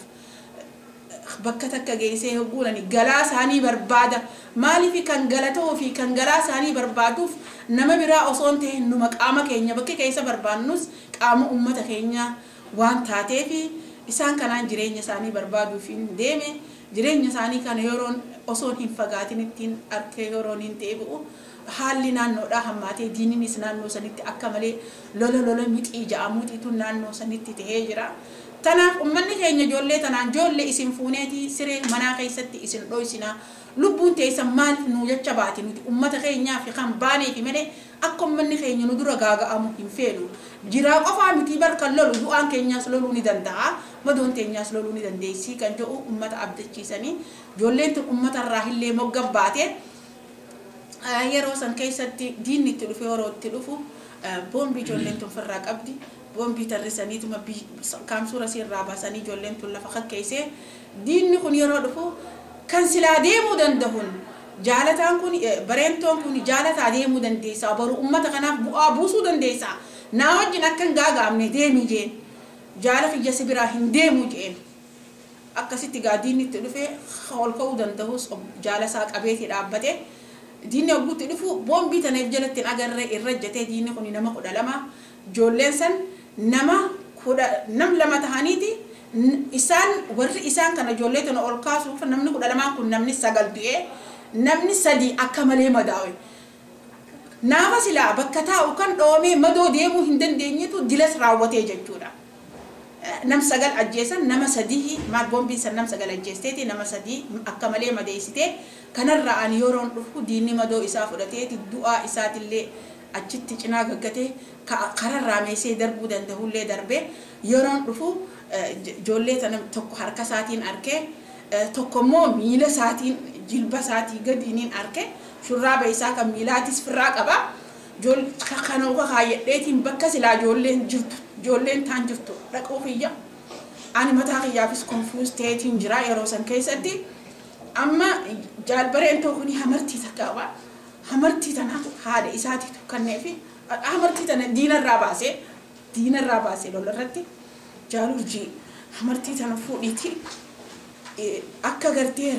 bakka takka geessee hogguulani galaa isaanii barbaada maaliif kan galatoo fi kan galaa isaanii barbaaduuf nama biraa osoo hin ta'in numa qaama keenya bakka keessa barbaannus qaama ummata keenya waan taateef isaan kanaan jireenya isaanii barbaaduuf hin deeme jireenya isaanii kana yeroon osoo hin fagaatin ittiin arkee yeroon hin deebi'u haalli naannoodhaa hammaatee diininis naannoo sanitti akka malee lola mixii ja'amuutiitu naannoo sanitti ta'ee jira. Tanaaf ummanni keenya ijoollee tanaan ijoollee isin fuuneeti siree manaa keessatti isin dho'isinaa lubbuun teessan maaliif nu jecha baati nuti ummata keenyaa fi kan baanee fi malee akka ummanni keenya nu dura gaaga'amu hin feenu jiraa qofaa miti barkan lolu du'aan keenyaas loluu ni danda'a madoon keenyaas loluu ni dandeessi kan jedhu ummata abdachiisanii ijoolleen tun ummata irraa illee mogga baate yeroo san keessatti diinni itti dhufe yeroo itti dhufu boombii ijoolleen tun firraa qabdi. Boombii tarrisaniituma kaamsuura sirraa baasanii ijoolleen tun lafa kakkeessee diinni kun yeroo dhufu kan silaa deemuu danda'uun jaalataan kun bareentoon kun jaalataa deemuu dandeessaa baruu ummata kanaaf bu'aa buusuu dandeessaa naa wajjin akka hin gaaga'amne deemii jeen jaala fiyya sibiraa hin deemuu jeen akkasitti gaa diinni itti dhufee ol ka'uu danda'us jaala isaa qabeetii dhaabbate diinni ogguutti dhufu boombii tanaaf jalatti hin agarre irra jetee diinni kun nama 12 ijoolleen san nam lama tahaniiti isaan warri isaan kana ijoollee tana ol kaasuuf namni 12 kun namni 9 du'ee namni 3 akka malee madaa'e nama silaa bakka taa'u kan dhoomee madoo deemuu hin dandeenyetu dilas raawwatee jechuudha nam 9 ajjeesan nama 3 maal boombii san nam 9 ajjeesteeti nama 3 akka malee madeessite kanarraa ani yeroon dhufu diinni madoo isaa fudhateeti du'aa isaatillee achitti cinaa gaggatee kararraa meesee darbuu danda'ullee darbee yeroon dhufu ijoollee tana tokko harka isaatiin arkee tokko immoo miila isaatiin jilba isaatii gadiiniin arkee shurraaba isaa kan miilaatis firraa qaba kana uka kaayyadheetiin bakka silaa ijoolleen jirtu ijoolleen taan jirtu dhaquu kiyya ani mataa kiyyaafis konfuus ta'eetiin jira yeroo san keessatti amma jaalbareen tokko hamartii takkaawaa hamartii tana haadha isaatiitu kanneefi hamartii tana diinarraa baasee lolarratti jaalurjii hamartii tana fuudhiiti akka gartee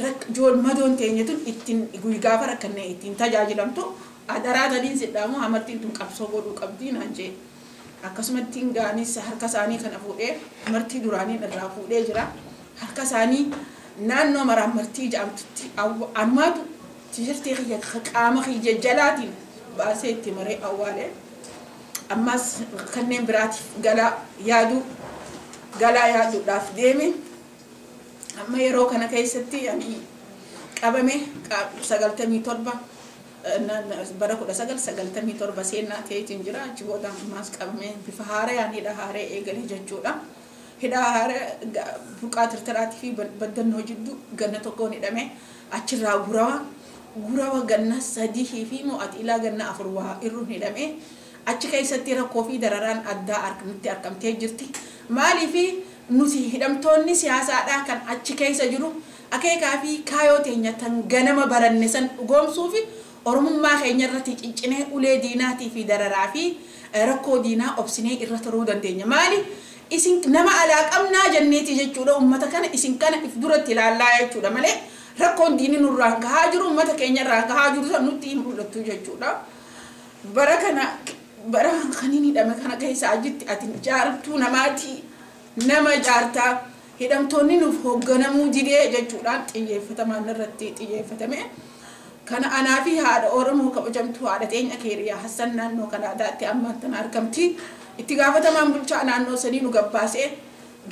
madoon teenyetun ittiin guyyaa rakkanne ittiin tajaajilamtu adaraa tadiin sidhaamu hamartiin tun qabsoo godhuu qabdii naan jee akkasumatti gaanis harka isaanii kana fuudhee hamartii duraaniin irraa fuudhee jira harka isaanii naannoo maraamartii jedhamtutti ammaatu tishirtii kiyya qaama kiyya jalaatiin baasee itti maree awwaalee ammas kanneen biraatiif galaa yaaduudhaaf deeme amma yeroo kana keessatti ani qabame 97 bara 1997 seenaa ta'eetiin jira achi booda ammas qabame bifa haarayaan hidha haaree eegalee jechuudha hidha haaree buqaa tirtiraatii fi baddannoo jidduu ganna tokkoon hidhame achirraa gurawa ganna 3 fi mo'at ilaa ganna 4 waa irruun hidhame achi keessatti rakkoo fi dararaan addaa nutti argamtee jirti maaliif nuti hidhamtoonni siyaasaadhaa kan achi keessa jiru akeekaa fi kaayoo teenya tan ganama baranne san dhugoomsuu fi oromummaa keenya irratti cincinee ulee diinaatii fi dararaa fi rakkoo diinaa obsinee irra turuu dandeenya maali isin nama alaa qabnaa jenneeti jechuudha ummata kana isin kana if duratti ilaallaa jechuudha malee rakkoon diinni nurraan gahaa jiru ummata keenya irraan gahaa jiru san nutti hin mul'attu jechuudha bara kaniin hidhame kana keessa ajitti ati jaartuu namaati nama jaartaa hidhamtoonni nuuf hoogganamuu didee jechuudhaan xiyyeeffatamaan irratti xiyyeeffatame kana anaa fi haadha Oromoo kabajamtuu haadha teenya Keeriyaa Hassan naannoo Kanaadaatti amma tan argamti itti gaafatamaan bulchaa naannoo sanii nu gabbaasee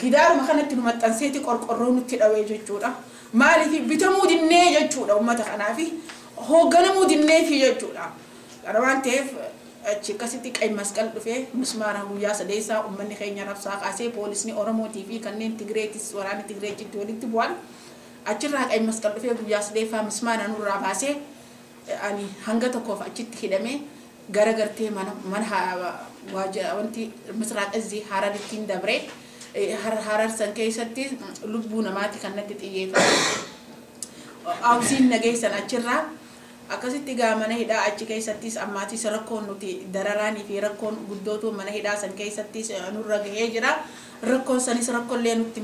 gidaaruma kanatti nu maxxanseeti qorqorroo nutti dhawee jechuudha maaliif bitamuu dinnee jechuudha ummata kanaa fi hoogganamuu dinnee fi jechuudha kana waan ta'eef achi akkasitti qay masqal dhufee mismaara guyyaa sadeessaa ummanni keenya rabsaa kaasee poolisni Oromootii fi kanneen Tigreetis waraana Tigreechitti walitti bu'an achirraa qay masqal dhufee guyyaa sadeeffaa mismaara nurraa baasee ani hanga tokkoof achitti hidhamee gara gartee mana wanti misraaqazii hararittiin dabree harar san keessatti lubbuu namaati kan natti xiyyeeffate awziin nageessan achirraa akkasitti gaa mana hidhaa achi keessattis ammaatis rakkoon nuti dararaanii fi rakkoon guddootu mana hidhaa san keessattis nurra gahee jira. Rakkoon sanis rakkoollee nutti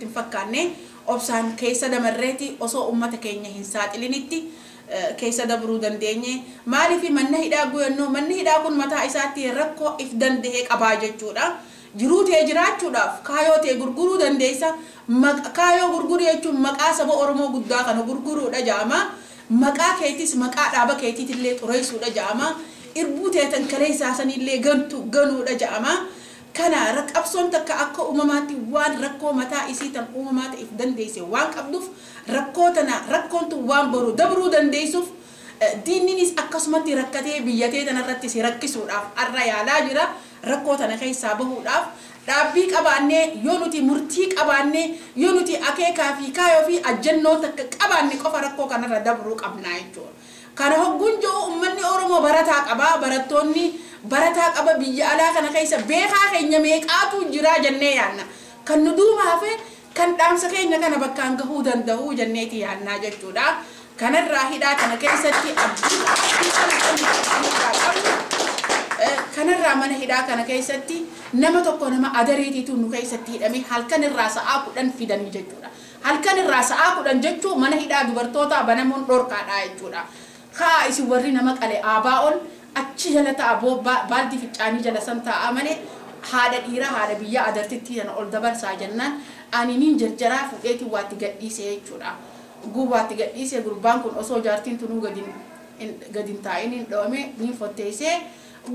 hin fakkaanne obsaan keessa damarreeti osoo ummata keenya hin saaxilinitti keessa dabruu dandeenye. Maaliif manna hidhaa guyannoo manni hidhaa kun mataa isaatti rakkoo if danda'ee qabaa jechuudha. Jiruu tee jiraachuudhaaf kaayoo tee gurguruu dandeessa. Kaayoo gurguruu jechuun maqaa saba Oromoo guddaa kana gurguruudha jedhama. Maqaa keetis maqaa dhaaba keetiitillee xureessuudha jedhama. Irbuu teetan kalee isaasanillee ganuudha jedhama. Kana qabsoon takka akka uumamaatti waan rakkoo mataa isii tan uumamaa ta'eef dandeesse waan qabduuf rakkoon tun waan boru dabruu dandeessuuf diinninis akkasumatti rakkatee biyyatee tanarratti si rakkisuudhaaf arra yaalaa jira. Rakkoo tana keessaa bahuudhaaf dhaabbii qabaannee yoo nuti murtii qabaannee yoo nuti akeekaa fi kaayoo fi ajjannoo takka qabaanne qofa rakkoo kanarra dabruu qabnaa jechuudha. Kana hogguun jiru uummanni Oromoo barataa qaba. Barattoonni barataa qaba biyya alaa kana keessa beekaa keenya meeqaatu jira jennee yaanna. Kan nu duuba hafe kan dhaamsa keenya kana bakkaan gahuu danda'u jenneeti yaannaa jechuudha. Kanarraa hidhaa kana keessatti kanarraa mana hidhaa kana keessatti nama tokko nama adareetiitu nu keessatti hidhame halkan irraa sa'aa 10 fidanii jechuudha. Halkan irraa sa'aa 10 jechuun mana hidhaa dubartoota banamuun dhorkaadha jechuudha. Haa isin warri nama qale aabaa'oon achi jala ta'a baaldi ficcaanii jala san ta'a malee haadha dhiira haadha biyya adartitti sana ol dabarsaa jennaan aniiniin jarjaraa fuudheetiin waatti gadhiisee jechuudha. Gubaatti gadhiisee gurbaan kun osoo jaartiin tunuu gadin taa'iniin dhoome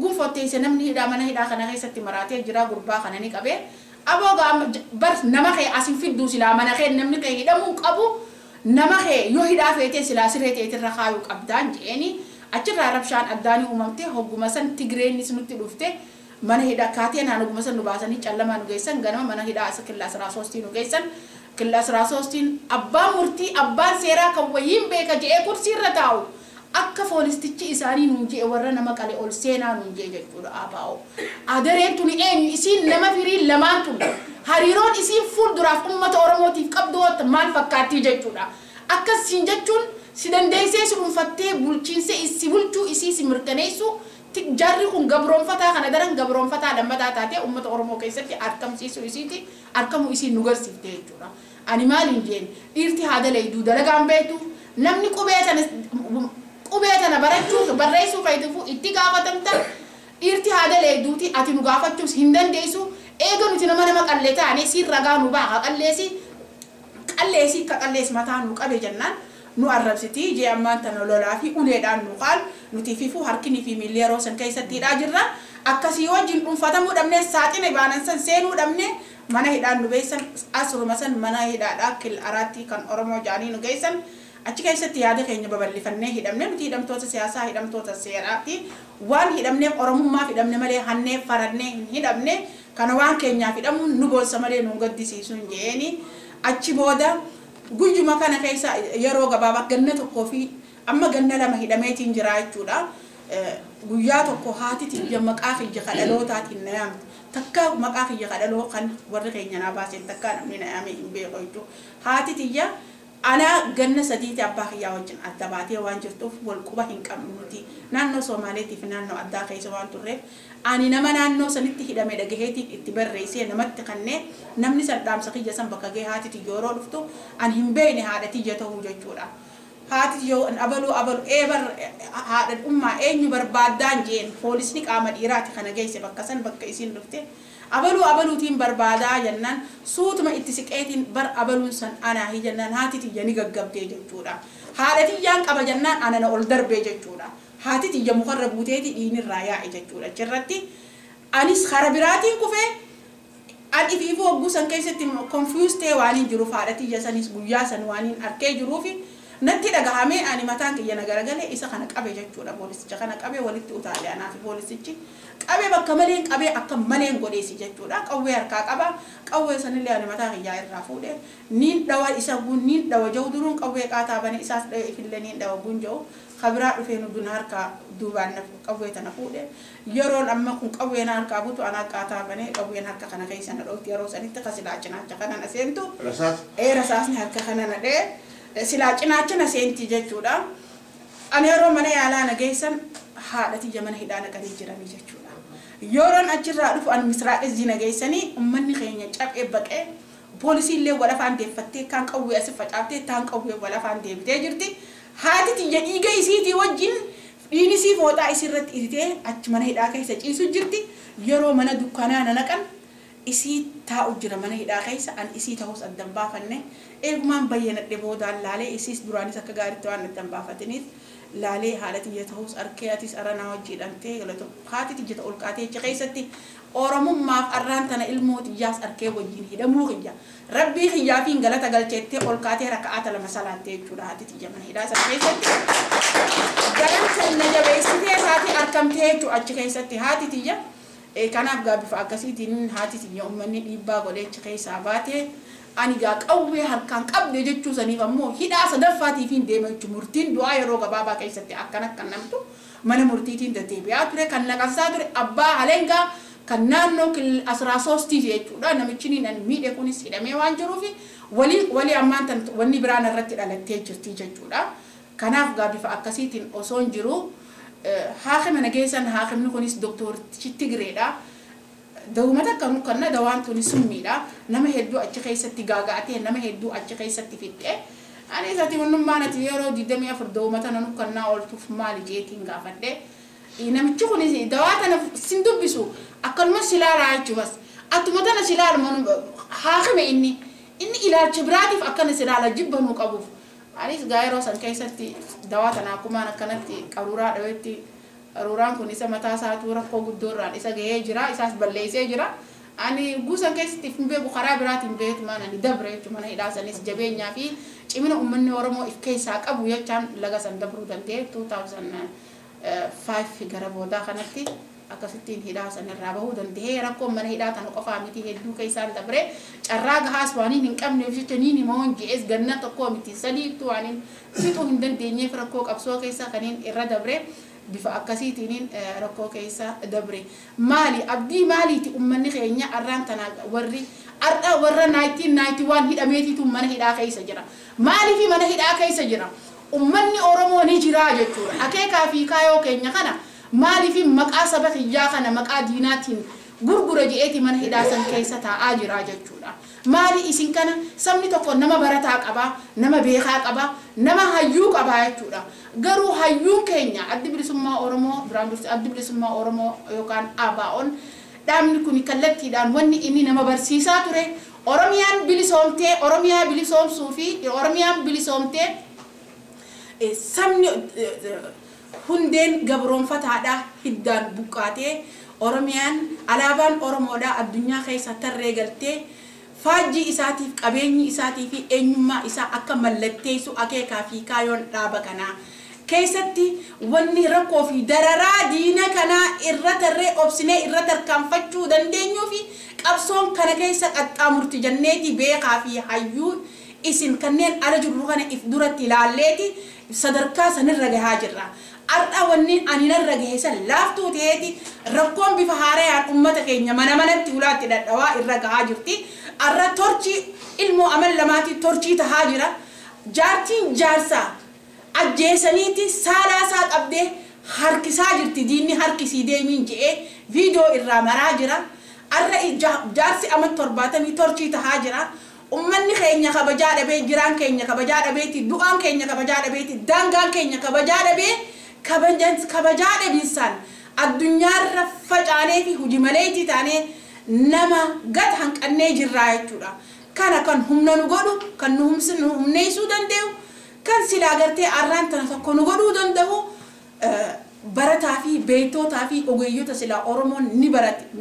gunfotteessee namni hidhaa mana hidhaa kana keessatti maraatee jira. Gurbaa kana ni qabee aboo bar nama kee asin fidduu silaa mana kee namni kee hidhamuu qabu nama kee yoo hidhaa feetee silaa siree teetirra kaayuu qabdaan jeeni achirraa rabshaan addaanii uumamtee hogguma san Tigreenis nutti dhufte mana hidhaa kaatee naannoo san nu baasanii callamaa nu geessan ganama mana hidhaa isa killaas raasostii nu geessan. Killaas raasostiin abbaan murtii abbaan seeraa kan wayiin beeka je'ee kursiirra taa'u akka foolistichi isaanii nuun je'e warra nama qale ol seenaa nuun je'e jechuudha. Abaa'oo adareen tuni eenyu isiin nama firii lamaan tun hariiroon isiin fuulduraaf uummata Oromootiif qabdu maal fakkaatti jechuudha. Akkasiin jechuun si dandeessee si dhuunfattee bulchiinsa si bulchuu isii si mirkaneessu jarri kun gabroonfataa kana daran gabroonfataa lammataa taatee uummata Oromoo keessatti argamsiisuu isiiti argamu isiin nu garsiifte jechuudha. Ani maaliin jeen dhiirti haada leeyduu dalagaan beektu namni qubee tana barachuu barreessuu fayyadamu itti gaafatamta dhiirti haada leeyduuti ati nu gaafachuus hin dandeessu eega nuti nama qallee taane siin ragaa nu baaha qalleessi mataa nu qabe jennaan nu arrabsiti jee ammaan tana lolaa fi uleedhaan nu qaal nuti fifu harkinii fi miilli yeroo san keessattiidhaa jirra. Akkasii wajjin dhuunfatamuu dhabnee saaxina baanan san seenuu dhabnee mana hidhaan nu geessan asiruma san mana hidhaadhaa Kilaraatti kan Oromoo jaanii nu geessan achi keessatti yaada keenya babal'ifannee hidhamne nuti hidhamtoota siyaasaa hidhamtoota seeraati waan hidhamneef Oromummaaf hidhamne malee hannee farannee hin hidhamne kana waan keenyaaf hidhamu nu boonsa malee nu gaddisiisu hin jeeni. Achi booda guyyuma kana keessa yeroo gabaabaa ganna tokkoo fi amma ganna lama hidhameetiin jira jechuudha. Guyyaa tokko haati tiyya maqaa kiyya kadhalootaatiin na yaamte takka maqaa kiyya kadhaloo kan warri keenya naa baaseen takka namni na yaame hin beeku jechuudha. Haati tiyya ana ganna sadiiti abbaa kiyyaa wajjin adda baatee waan jirtuuf wal quba hin qabnu nuti naannoo Somaaleetiif naannoo addaa keessa waan turreef ani nama naannoo sanitti hidhame dhagaheetiif itti barreessee namatti kannee namni san dhaamsa kiyya san bakka gahee haati tiyya yeroo dhuftu ani hin beekne haadha tiyya ta'uu jechuudha. Haati yoo abalu eebar haadha ummaa eenyu barbaaddaan jeen poolisni qaama dhiiraati kana geesse bakka san bakka isiin dhufte abaluutiin barbaadaa jennaan suutuma itti siqeetiin bar abaluun san anaa jennaan haati tiyya ni gaggabdee jechuudha. Haadha tiyyaan qaba jennaan anana ol darbee jechuudha. Haati tiyya mukarra buuteeti dhiinirraa yaa'e jechuudha. Achirratti anis kara biraatiin kufee ani fi hogguu san keessatti confused waaniin jiruuf haadha tiyya sanis guyyaa san waaniin arkee jiruufi natti dhagahame ani mataan kiyya nagaragalee isa kana qabe jechuudha. Poolisicha kana qabe walitti utaalee anaa fi poolisichi qabe bakka maleen qabe akka maleen godheesi jechuudha. Qawwee harkaa qaba qawwee sanillee ani mataa kiyyaa irraa fuudhee niin dhawa isa gun niin dhawa jau duruun qawwee qaataa bane isaas dhawe ifillee niin dhawa gun jau kabiraa dhufee nu dun harkaa duubaan qawwee tana fuudhee yeroon amma kun qawween harkaa butu anaa qaataa bane qawween harka kana keessa na dhoofti yeroo sanitti kasilaa cinaacha kana na seentu rasaasni harka kana na dhee silaa cinaacha na seenti jechuudha. Ani yeroo mana yaalaa nageessan haadhati mana hidhaa naqanii jiranii jechuudha. Yeroon achirraa dhufu ani misraaqes nageessanii uummanni keenya cabee baqee poolisiillee wal afaan deeffattee kan qawwee as facaaftee taan qawwee wal afaan deebitee jirti. Haati tiyya dhiiga isiitii wajjin dhiini isii fooxaa isirratti ititee achi mana hidhaa keessa ciisu jirti. Yeroo mana dukkaanaa naqan isii taa'u jira mana hidhaa keessa an isii ta'us addan baafanne eegumaan bayyanadhe boodaan laalee isiis duraanis akka gaariitti waan addan baafataniif laalee haala tiyya ta'us arkeetis aranaa wajjiidhamtee galatu haati tiyya ol kaatee achi keessatti oromummaaf arraan tana ilmoo tiyyaas arkee wajjiin hidhamuu kiyya rabbii kiyyaa fi galata galcheettee ol kaatee raka'aata lama salaattee jechuudha haati tiyya mana hidhaa sana keessatti galansa na jabeessitee isaati argamtee jechuudha achi keessatti haati tiyya kanaaf gaabifa akkasiitiin haati tiyya uummanni dhiibbaa godhee achi keessaa baatee ani gaa qawwee harkaan qabde jechuu saniif ammoo hidhaa sadaffaatiifiin deema jechuun murtiin du'aa yeroo gabaabaa keessatti akkan namtu mana murtiitiin deddeebi'aa ture kan naqasaa ture abbaa halengaa kan naannoo 13 jechuudha namichi niin miidhe kunis hidhamee waan jiruufi walii ammaan tan wanni biraan irratti dhalattee jirti jechuudha. Kanaaf gaabifa akkasiitiin osoo hin jiru haakima nageessan haakimni kunis doktorichi Tigreedha. Dawumata kan dawaan tuni summiidha. Nama hedduu achi keessatti gaagaatee nama hedduu achi keessatti fixee ani isaati wannummaan ati yeroo 24 dawumata nanu kannaa ooltuuf maali jeetiin gaafadhe namichi kunis dawaa tana sin dubbisu akkanumas silaalaa jechuubas attuma tana silaalumaan haakime inni ilaalcha biraatiif akkana silaala jibbanuu qabuuf anis gaa yeroo san keessatti dawaa tana akkumaan akkanatti qaruuraa dhawetti qaruuraan kun isa mataa isaatu rakkoo guddoorraan isa gahee jira isaas balleessee jira ani guusan keessatti hin beeku karaa biraatiin beektumaan ani dabre jechuun mana hidhaa sanis jabeenyaa fi cimina uummanni Oromoo if keessaa qabu jechaan laga san dabruu danda'e 2005 gara boodaa kanatti akkasittiin hidhaa sanirraa bahuu danda'e rakkoon mana hidhaa tan qofaa miti hedduu keessaan dabre carraa gahaas waan hin qabneef jecha niin moon jees ganna tokko miti sadiitu waan fixuu hin dandeenyeef rakkoo qabsoo keessaa kaniin irra dabre bifa akkasiitiin rakkoo keessa dabre maali abdii maaliiti uummanni keenya arraan tana warra 1991 hidhameetitu mana hidhaa keessa jira maali fi mana hidhaa keessa jira uummanni Oromoo ni jira jechuudha akeekaa fi kaayoo keenya kana maali fi maqaa saba kiyyaa kana maqaa diinaatiin gurgura je'eeti mana hidhaa san keessa taa'aa jira jechuudha maali isin kana sabni tokko nama barataa qaba nama beekaa qaba nama hayyuu qaba jechuudha garuu hayyuun keenya addi bilisummaa Oromoo duraan dursi addi bilisummaa Oromoo yookaan ABO'n dhaabni kun kallattiidhaan wanni inni nama barsiisaa ture Oromiyaan bilisoomtee Oromiyaa bilisoomsuu fi Oromiyaan bilisoomtee sabni hundeen gabroonfataadha hiddaan buqqaatee Oromiyaan alaabaan Oromoodha addunyaa keessa tarree galtee faajjii isaatiif qabeenyi isaatii fi eenyummaa isaa akka mallatteessu akeekaa fi kaayoon dhaaba kanaa keessatti wanni rakkoo fi dararaa diina kanaa irra tarree obsinee irra tarkaanfachuu dandeenyuu fi qabsoon kana keessa qaxxaamurti janneeti beekaa fi hayyuu isin kanneen ala jiru kana if duratti ilaalleeti sadarkaa sanirra gahaa jirra. Arda wanni ani narra gahe san laaftuu ta'eeti rakkoon bifa haarayaan ummata keenya mana manatti ulaatti dadhawaa irra gahaa jirti. Arra torchi ilmoo amal lamaati torchii tahaa jira. Jaartiin jaarsaa ajjeesaniiti saalaasaa qabdee harkisaa jirti diinni harkisii deemiin je'ee viidiyoo irraa maraa jira. Arra jaarsi ama 70 torchii tahaa jira. Ummanni keenya kabajaa dhabee jiraan keenya kabajaa dhabeeti du'aan keenya kabajaa dhabeeti daangaan keenya kabajaa dhabee kabajaa dhabiinsaan addunyaarra facaanee fi hojii maleetii taanee nama gad hanqannee jirraa jechuudha. Kana kan humna nu godhu kan nu humneessuu danda'u kan silaa gartee arraan tana tokko nu godhuu danda'u barataa fi beektootaa fi ogeeyyota silaa Oromoon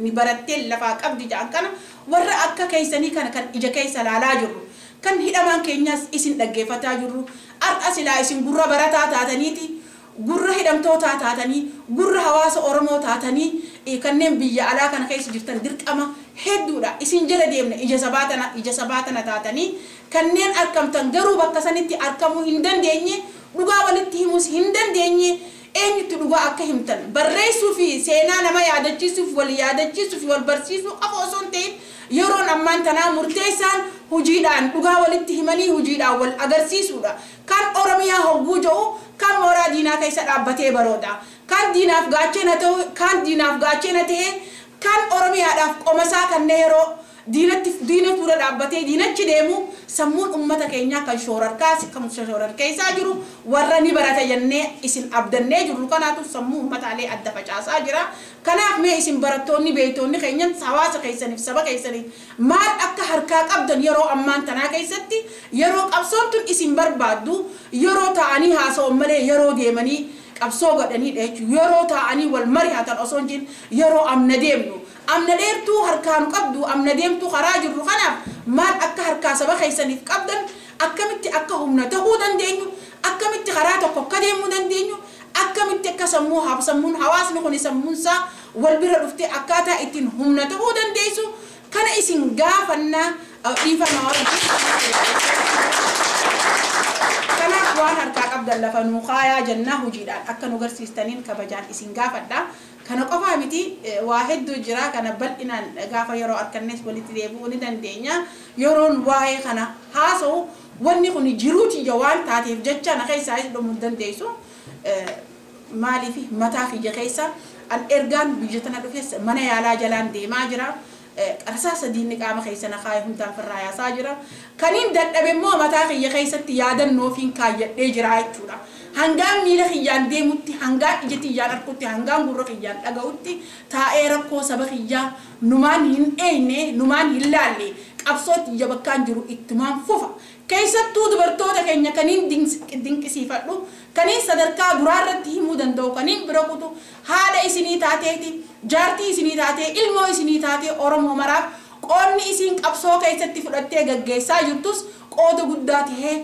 ni barattee lafaa qabdi jaan kana warra akka keessanii kana kan ija keessa laalaa jirru kan hidhamaan keenyas isin dhaggeeffataa jirru ar'a silaa isin gurra barataa taataniiti gurra hidhamtootaa taatanii gurra hawaasa Oromoo taatanii kanneen biyya alaa kana keessa jirtan dirqama hedduudha isin jala deemna ija sabaatana taatanii kanneen argamtan garuu bakka sanitti argamuu hin dandeenye dhugaa walitti himuus hin dandeenye eenyutti dhugaa akka himtan barreessuu fi seenaa nama yaadachiisuuf wal yaadachiisuuf wal barsiisuu qofa osoo hin ta'in yeroon ammaan tanaa murteessaan hojiidhaan dhugaa walitti himanii hojiidhaan wal agarsiisuudha kan Oromiyaa hogguu jiru kan mooraa diinaa keessa dhaabbatee barooda kan diinaaf gaachana ta'e kan Oromiyaadhaaf qomasaa kanneen yeroo diina tura dhaabbatee diinachi deemu sammuun ummata keenyaa kan shoorarkeessaa jiru warra ni barata jennee isin abdannee jirru kanaatu sammuu ummataalee adda facaasaa jira. Kanaaf mee isin barattoonni beeytoonni keenyan hawaasa keessaniif saba keessaniif maal akka harkaa qabdan yeroo ammaan tanaa keessatti yeroo qabsoomtun isin barbaaddu yeroo ta'anii haasa'u malee yeroo deemanii qabsoo godhanii jechuudha yeroo ta'anii wal mari'atan osoo hin yeroo amna deemnu amna dheertuu harkaan qabdu amna deemtuu karaa jirru kanaaf maal akka harkaa saba keessaniif qabdan akkamitti akka humna ta'uu dandeenyu akkamitti karaa tokko akka deemuu dandeenyu akkamitti akka sammuun hawaasni kun sammuunsaa wal bira dhuftee akkaataa ittiin humna ta'uu dandeessu kana isin gaafannaa dhiifannaa kanaaf waan harkaa qabdan lafa nuu kaayaa jennaa hojiidhaan akka nu garsiistaniin kabajaan isin gaafadha. Kana qofaa miti waa hedduu jira kana bal'inaan gaafa yeroo arkannes walitti deebi'uu ni dandeenya yeroon waa'ee kana haasa'u wanni kun jiruuti waan taateef jecha na keessaa dhumuu dandeessu maaliif mataa kiyya keessa an ergaan biyya tana dhufes mana yaalaa jalaan deemaa jira qarsaa sadiinni qaama keessa na kaayee hundaan firraa yaasaa jira kaniin dadhabe immoo mataa kiyya keessatti yaadannoo fiin kaayyadhee jira jechuudha. Hangaan miila kiyyaan deemutti hangaan ija kiyyaan arkutti hangaan gurra kiyyaan dhaga'utti taa'ee rakkoo saba kiyyaa numaan hin eeyne numaan hin laalle qabsootti ija bakkaan jiru ittumaan fufa keessattuu dubartoota keenya kaniin dinqisiifadhu kaniin sadarkaa duraarratti himuu danda'u kaniin bira kutu haadha isinii taateeti jaartii isinii taatee ilmoo isinii taatee Oromoo maraaf qoonni isin qabsoo keessatti fudhattee gaggeessaa jirtus qooda guddaa tahee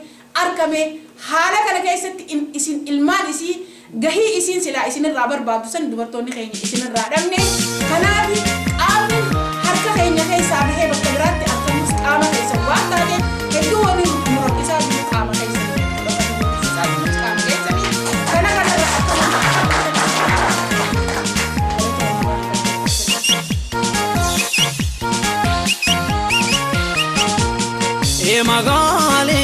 argame haala kana keessatti isin ilmaan isii gahii isin silaa isinirraa barbaadu san dubartoonni keenya isinirraa dhabne kanaaf qaamni harka keenya keessaa bahee bakka biraatti akkanumas qaama keessa waan taate hedduu waliin nu rakkisaa jiru qaama keessa kana kanarra Magale